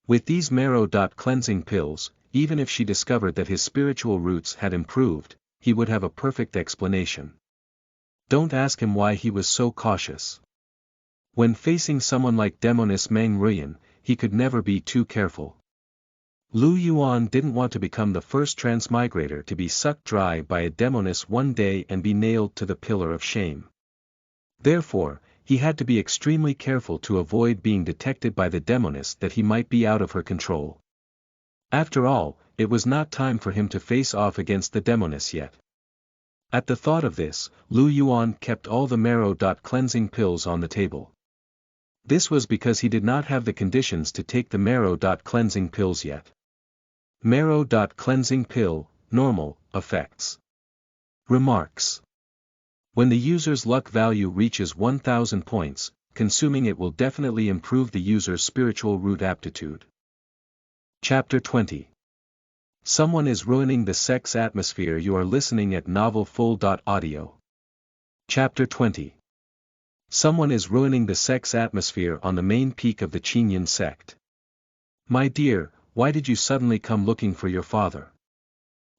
With these marrow. Cleansing pills, even if she discovered that his spiritual roots had improved, he would have a perfect explanation. Don't ask him why he was so cautious. When facing someone like Demoness Meng Ruyan, he could never be too careful. Lu Yuan didn't want to become the first transmigrator to be sucked dry by a demoness one day and be nailed to the pillar of shame. Therefore, he had to be extremely careful to avoid being detected by the demoness that he might be out of her control. After all, it was not time for him to face off against the demoness yet. At the thought of this, Lu Yuan kept all the marrow. Cleansing pills on the table. This was because he did not have the conditions to take the marrow. Cleansing pills yet. Marrow. Cleansing pill, normal, effects. Remarks. When the user's luck value reaches 1000 points, consuming it will definitely improve the user's spiritual root aptitude. Chapter 20. Someone is ruining the sex atmosphere. You are listening at novelfull.audio. Chapter 20. Someone is ruining the sex atmosphere on the main peak of the Qingyun sect. My dear, why did you suddenly come looking for your father?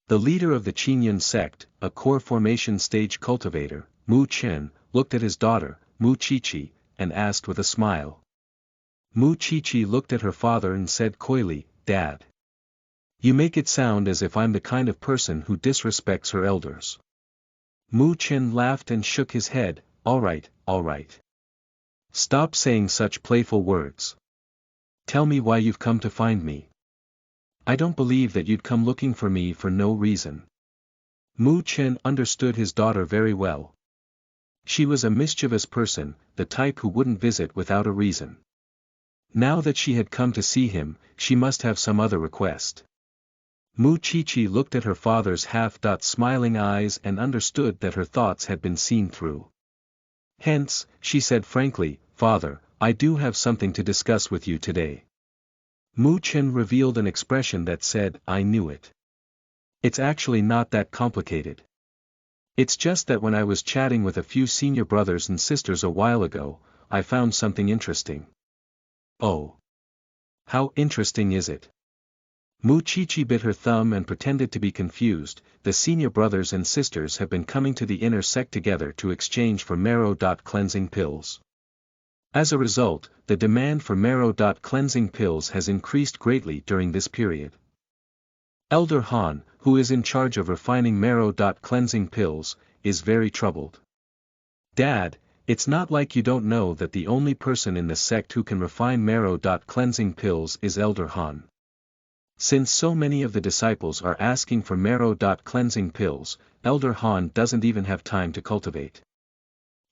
The leader of the Qingyun sect, a core formation stage cultivator, Mu Chen, looked at his daughter, Mu Qiqi, and asked with a smile. Mu Qiqi looked at her father and said coyly, "Dad. You make it sound as if I'm the kind of person who disrespects her elders." Mu Chen laughed and shook his head. All right, all right. Stop saying such playful words. Tell me why you've come to find me. I don't believe that you'd come looking for me for no reason. Mu Chen understood his daughter very well. She was a mischievous person, the type who wouldn't visit without a reason. Now that she had come to see him, she must have some other request. Mu Chichi looked at her father's half-smiling eyes and understood that her thoughts had been seen through. Hence, she said frankly, "Father, I do have something to discuss with you today." Mu Chen revealed an expression that said, "I knew it. It's actually not that complicated. It's just that when I was chatting with a few senior brothers and sisters a while ago, I found something interesting." "Oh. How interesting is it?" Mu Chichi bit her thumb and pretended to be confused. The senior brothers and sisters have been coming to the inner sect together to exchange for marrow-cleansing pills. As a result, the demand for marrow-cleansing pills has increased greatly during this period. Elder Han, who is in charge of refining marrow-cleansing pills, is very troubled. "Dad, it's not like you don't know that the only person in the sect who can refine marrow-cleansing pills is Elder Han. Since so many of the disciples are asking for marrow-cleansing pills, Elder Han doesn't even have time to cultivate.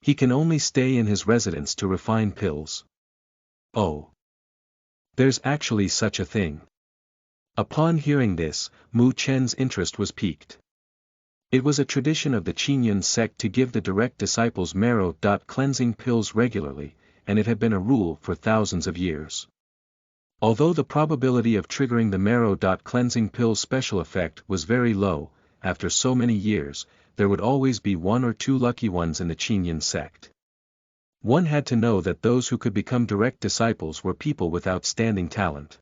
He can only stay in his residence to refine pills." "Oh. There's actually such a thing." Upon hearing this, Mu Chen's interest was piqued. It was a tradition of the Qingyun sect to give the direct disciples marrow-cleansing pills regularly, and it had been a rule for thousands of years. Although the probability of triggering the marrow-cleansing pill's special effect was very low, after so many years, there would always be one or two lucky ones in the Qingyun sect. One had to know that those who could become direct disciples were people with outstanding talent.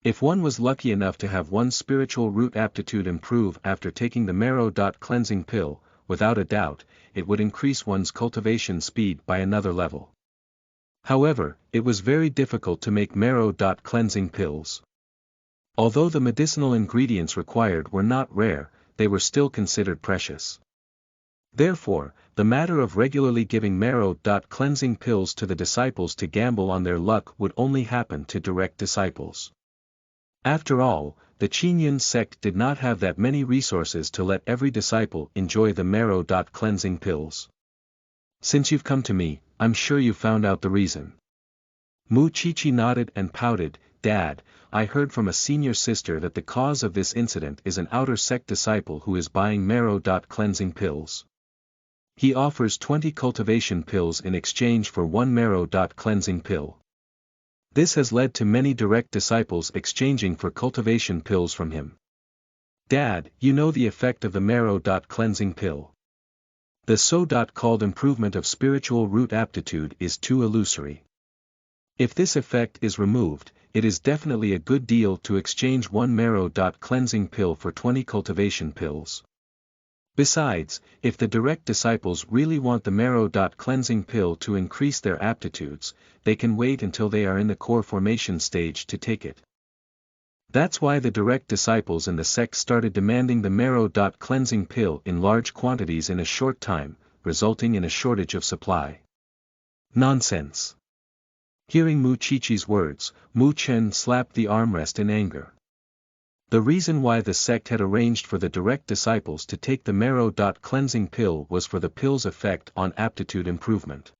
If one was lucky enough to have one's spiritual root aptitude improve after taking the marrow-cleansing pill, without a doubt, it would increase one's cultivation speed by another level. However, it was very difficult to make marrow-cleansing pills. Although the medicinal ingredients required were not rare, they were still considered precious. Therefore, the matter of regularly giving marrow-cleansing pills to the disciples to gamble on their luck would only happen to direct disciples. After all, the Qingyun sect did not have that many resources to let every disciple enjoy the marrow-cleansing pills. "Since you've come to me, I'm sure you've found out the reason." Mu Chichi nodded and pouted. "Dad, I heard from a senior sister that the cause of this incident is an outer sect disciple who is buying marrow-cleansing pills. He offers 20 cultivation pills in exchange for one marrow-cleansing pill. This has led to many direct disciples exchanging for cultivation pills from him. Dad, you know the effect of the marrow-cleansing pill. The so-called improvement of spiritual root aptitude is too illusory. If this effect is removed, it is definitely a good deal to exchange one marrow-cleansing pill for 20 cultivation pills. Besides, if the direct disciples really want the marrow-cleansing pill to increase their aptitudes, they can wait until they are in the core formation stage to take it. That's why the direct disciples in the sect started demanding the marrow-cleansing pill in large quantities in a short time, resulting in a shortage of supply." "Nonsense." Hearing Mu Chichi's words, Mu Chen slapped the armrest in anger. The reason why the sect had arranged for the direct disciples to take the marrow-cleansing pill was for the pill's effect on aptitude improvement.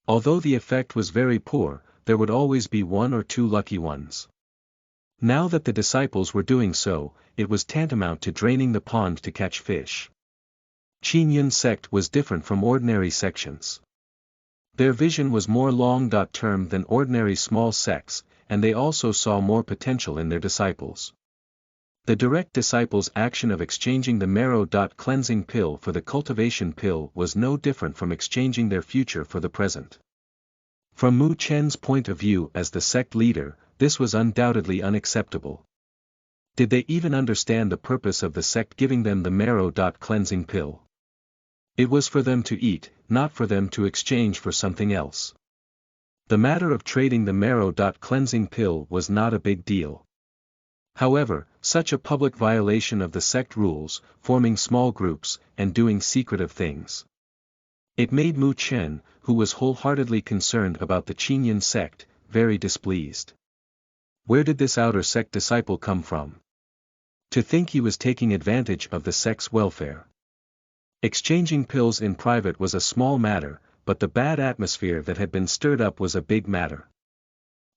Although the effect was very poor, there would always be one or two lucky ones. Now that the disciples were doing so, it was tantamount to draining the pond to catch fish. Qingyun sect was different from ordinary sections. Their vision was more long-term than ordinary small sects, and they also saw more potential in their disciples. The direct disciples' action of exchanging the marrow-cleansing pill for the cultivation pill was no different from exchanging their future for the present. From Mu Chen's point of view as the sect leader, this was undoubtedly unacceptable. Did they even understand the purpose of the sect giving them the marrow-cleansing pill? It was for them to eat, not for them to exchange for something else. The matter of trading the marrow-cleansing pill was not a big deal. However, such a public violation of the sect rules, forming small groups, and doing secretive things. It made Mu Chen, who was wholeheartedly concerned about the Qinyan sect, very displeased. Where did this outer sect disciple come from? To think he was taking advantage of the sect's welfare. Exchanging pills in private was a small matter, but the bad atmosphere that had been stirred up was a big matter.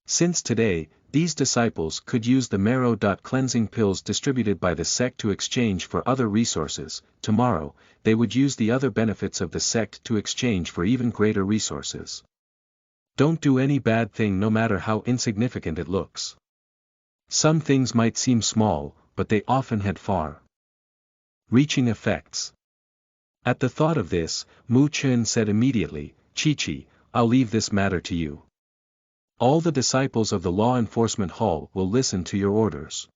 Since today, these disciples could use the marrow-cleansing pills distributed by the sect to exchange for other resources, tomorrow, they would use the other benefits of the sect to exchange for even greater resources. Don't do any bad thing no matter how insignificant it looks. Some things might seem small, but they often had far-reaching effects. At the thought of this, Mu Chen said immediately, "Chi-Chi, I'll leave this matter to you. All the disciples of the Law Enforcement Hall will listen to your orders.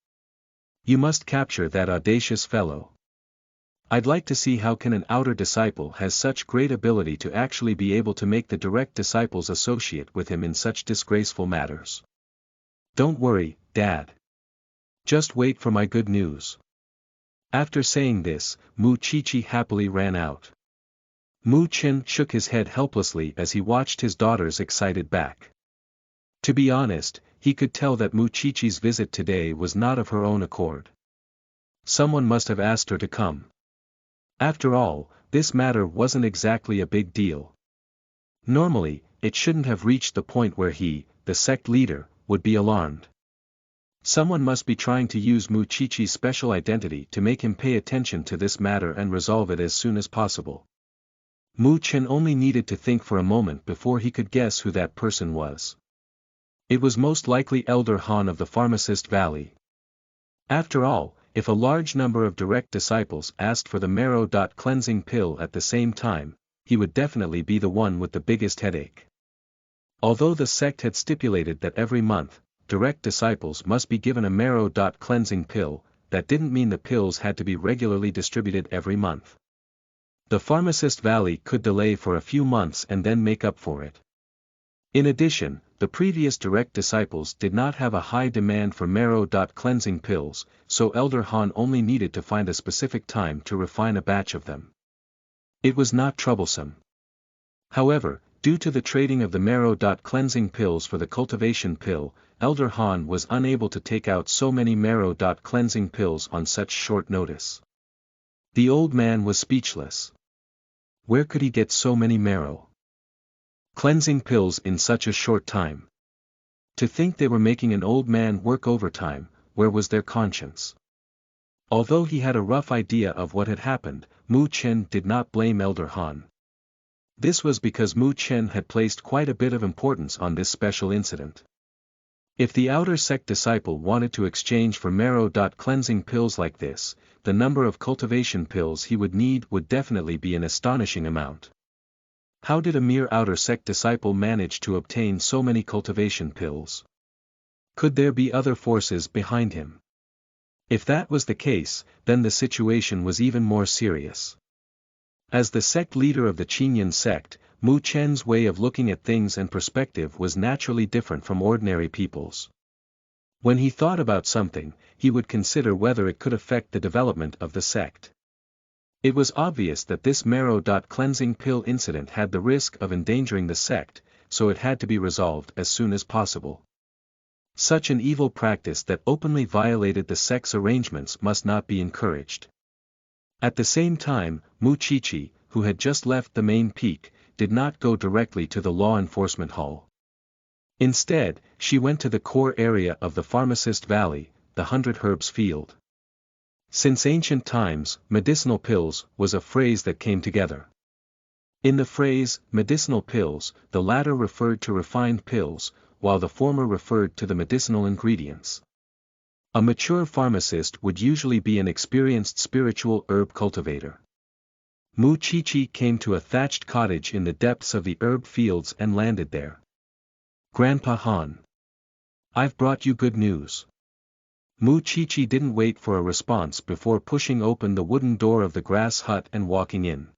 You must capture that audacious fellow. I'd like to see how can an outer disciple has such great ability to actually be able to make the direct disciples associate with him in such disgraceful matters. Don't worry, Dad. Just wait for my good news." After saying this, Mu Chi-Chi happily ran out. Mu Chen shook his head helplessly as he watched his daughter's excited back. To be honest, he could tell that Mu Chi-Chi's visit today was not of her own accord. Someone must have asked her to come. After all, this matter wasn't exactly a big deal. Normally, it shouldn't have reached the point where he, the sect leader, would be alarmed. Someone must be trying to use Mu Chi-Chi's special identity to make him pay attention to this matter and resolve it as soon as possible. Mu Chen only needed to think for a moment before he could guess who that person was. It was most likely Elder Han of the Pharmacist Valley. After all, if a large number of direct disciples asked for the marrow-cleansing pill at the same time, he would definitely be the one with the biggest headache. Although the sect had stipulated that every month, direct disciples must be given a marrow-cleansing pill, that didn't mean the pills had to be regularly distributed every month. The Pharmacist Valley could delay for a few months and then make up for it. In addition, the previous direct disciples did not have a high demand for marrow-cleansing pills, so Elder Han only needed to find a specific time to refine a batch of them. It was not troublesome. However, due to the trading of the marrow-cleansing pills for the cultivation pill, Elder Han was unable to take out so many marrow-cleansing pills on such short notice. The old man was speechless. Where could he get so many marrow-cleansing pills in such a short time? To think they were making an old man work overtime, where was their conscience? Although he had a rough idea of what had happened, Mu Chen did not blame Elder Han. This was because Mu Chen had placed quite a bit of importance on this special incident. If the outer sect disciple wanted to exchange for marrow-cleansing pills like this, the number of cultivation pills he would need would definitely be an astonishing amount. How did a mere outer sect disciple manage to obtain so many cultivation pills? Could there be other forces behind him? If that was the case, then the situation was even more serious. As the sect leader of the Qinyan sect, Mu Chen's way of looking at things and perspective was naturally different from ordinary people's. When he thought about something, he would consider whether it could affect the development of the sect. It was obvious that this marrow-cleansing pill incident had the risk of endangering the sect, so it had to be resolved as soon as possible. Such an evil practice that openly violated the sect's arrangements must not be encouraged. At the same time, Mu Chi-Chi, who had just left the main peak, did not go directly to the law enforcement hall. Instead, she went to the core area of the Pharmacist Valley, the 100 Herbs Field. Since ancient times, medicinal pills was a phrase that came together. In the phrase, medicinal pills, the latter referred to refined pills, while the former referred to the medicinal ingredients. A mature pharmacist would usually be an experienced spiritual herb cultivator. Mu Chi-Chi came to a thatched cottage in the depths of the herb fields and landed there. "Grandpa Han. I've brought you good news." Mu Chi-Chi didn't wait for a response before pushing open the wooden door of the grass hut and walking in.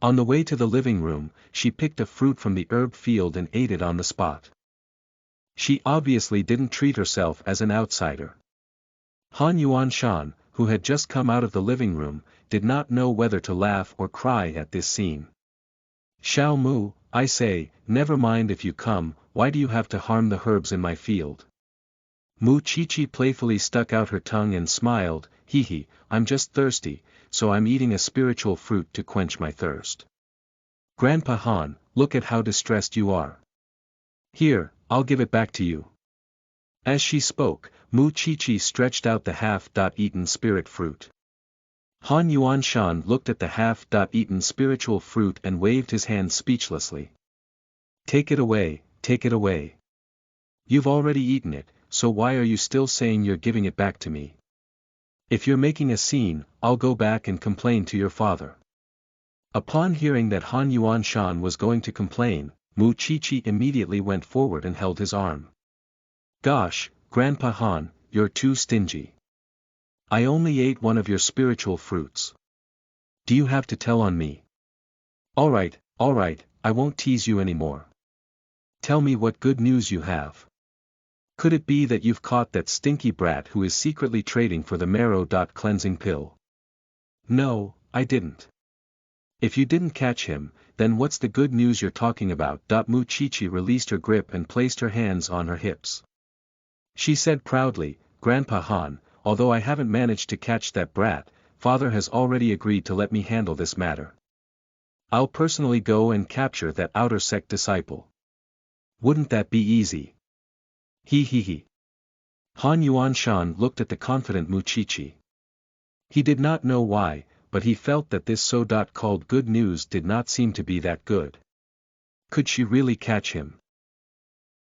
On the way to the living room, she picked a fruit from the herb field and ate it on the spot. She obviously didn't treat herself as an outsider. Han Yuanshan, who had just come out of the living room, did not know whether to laugh or cry at this scene. Xiao Mu, I say, never mind if you come, why do you have to harm the herbs in my field? Mu Chichi playfully stuck out her tongue and smiled, hee hee, I'm just thirsty, so I'm eating a spiritual fruit to quench my thirst. Grandpa Han, look at how distressed you are. Here, I'll give it back to you. As she spoke, Mu Chichi stretched out the half-eaten spirit fruit. Han Yuanshan looked at the half-eaten spiritual fruit and waved his hand speechlessly. Take it away, take it away. You've already eaten it, so why are you still saying you're giving it back to me? If you're making a scene, I'll go back and complain to your father. Upon hearing that Han Yuanshan was going to complain, Mu Chichi immediately went forward and held his arm. Gosh, Grandpa Han, you're too stingy. I only ate one of your spiritual fruits. Do you have to tell on me? Alright, I won't tease you anymore. Tell me what good news you have. Could it be that you've caught that stinky brat who is secretly trading for the marrow cleansing pill? No, I didn't. If you didn't catch him, then what's the good news you're talking about? Mu Chichi released her grip and placed her hands on her hips. She said proudly, Grandpa Han, although I haven't managed to catch that brat, Father has already agreed to let me handle this matter. I'll personally go and capture that outer sect disciple. Wouldn't that be easy? He. Han Yuanshan looked at the confident Mu Chichi. He did not know why, but he felt that this so-called good news did not seem to be that good. Could she really catch him?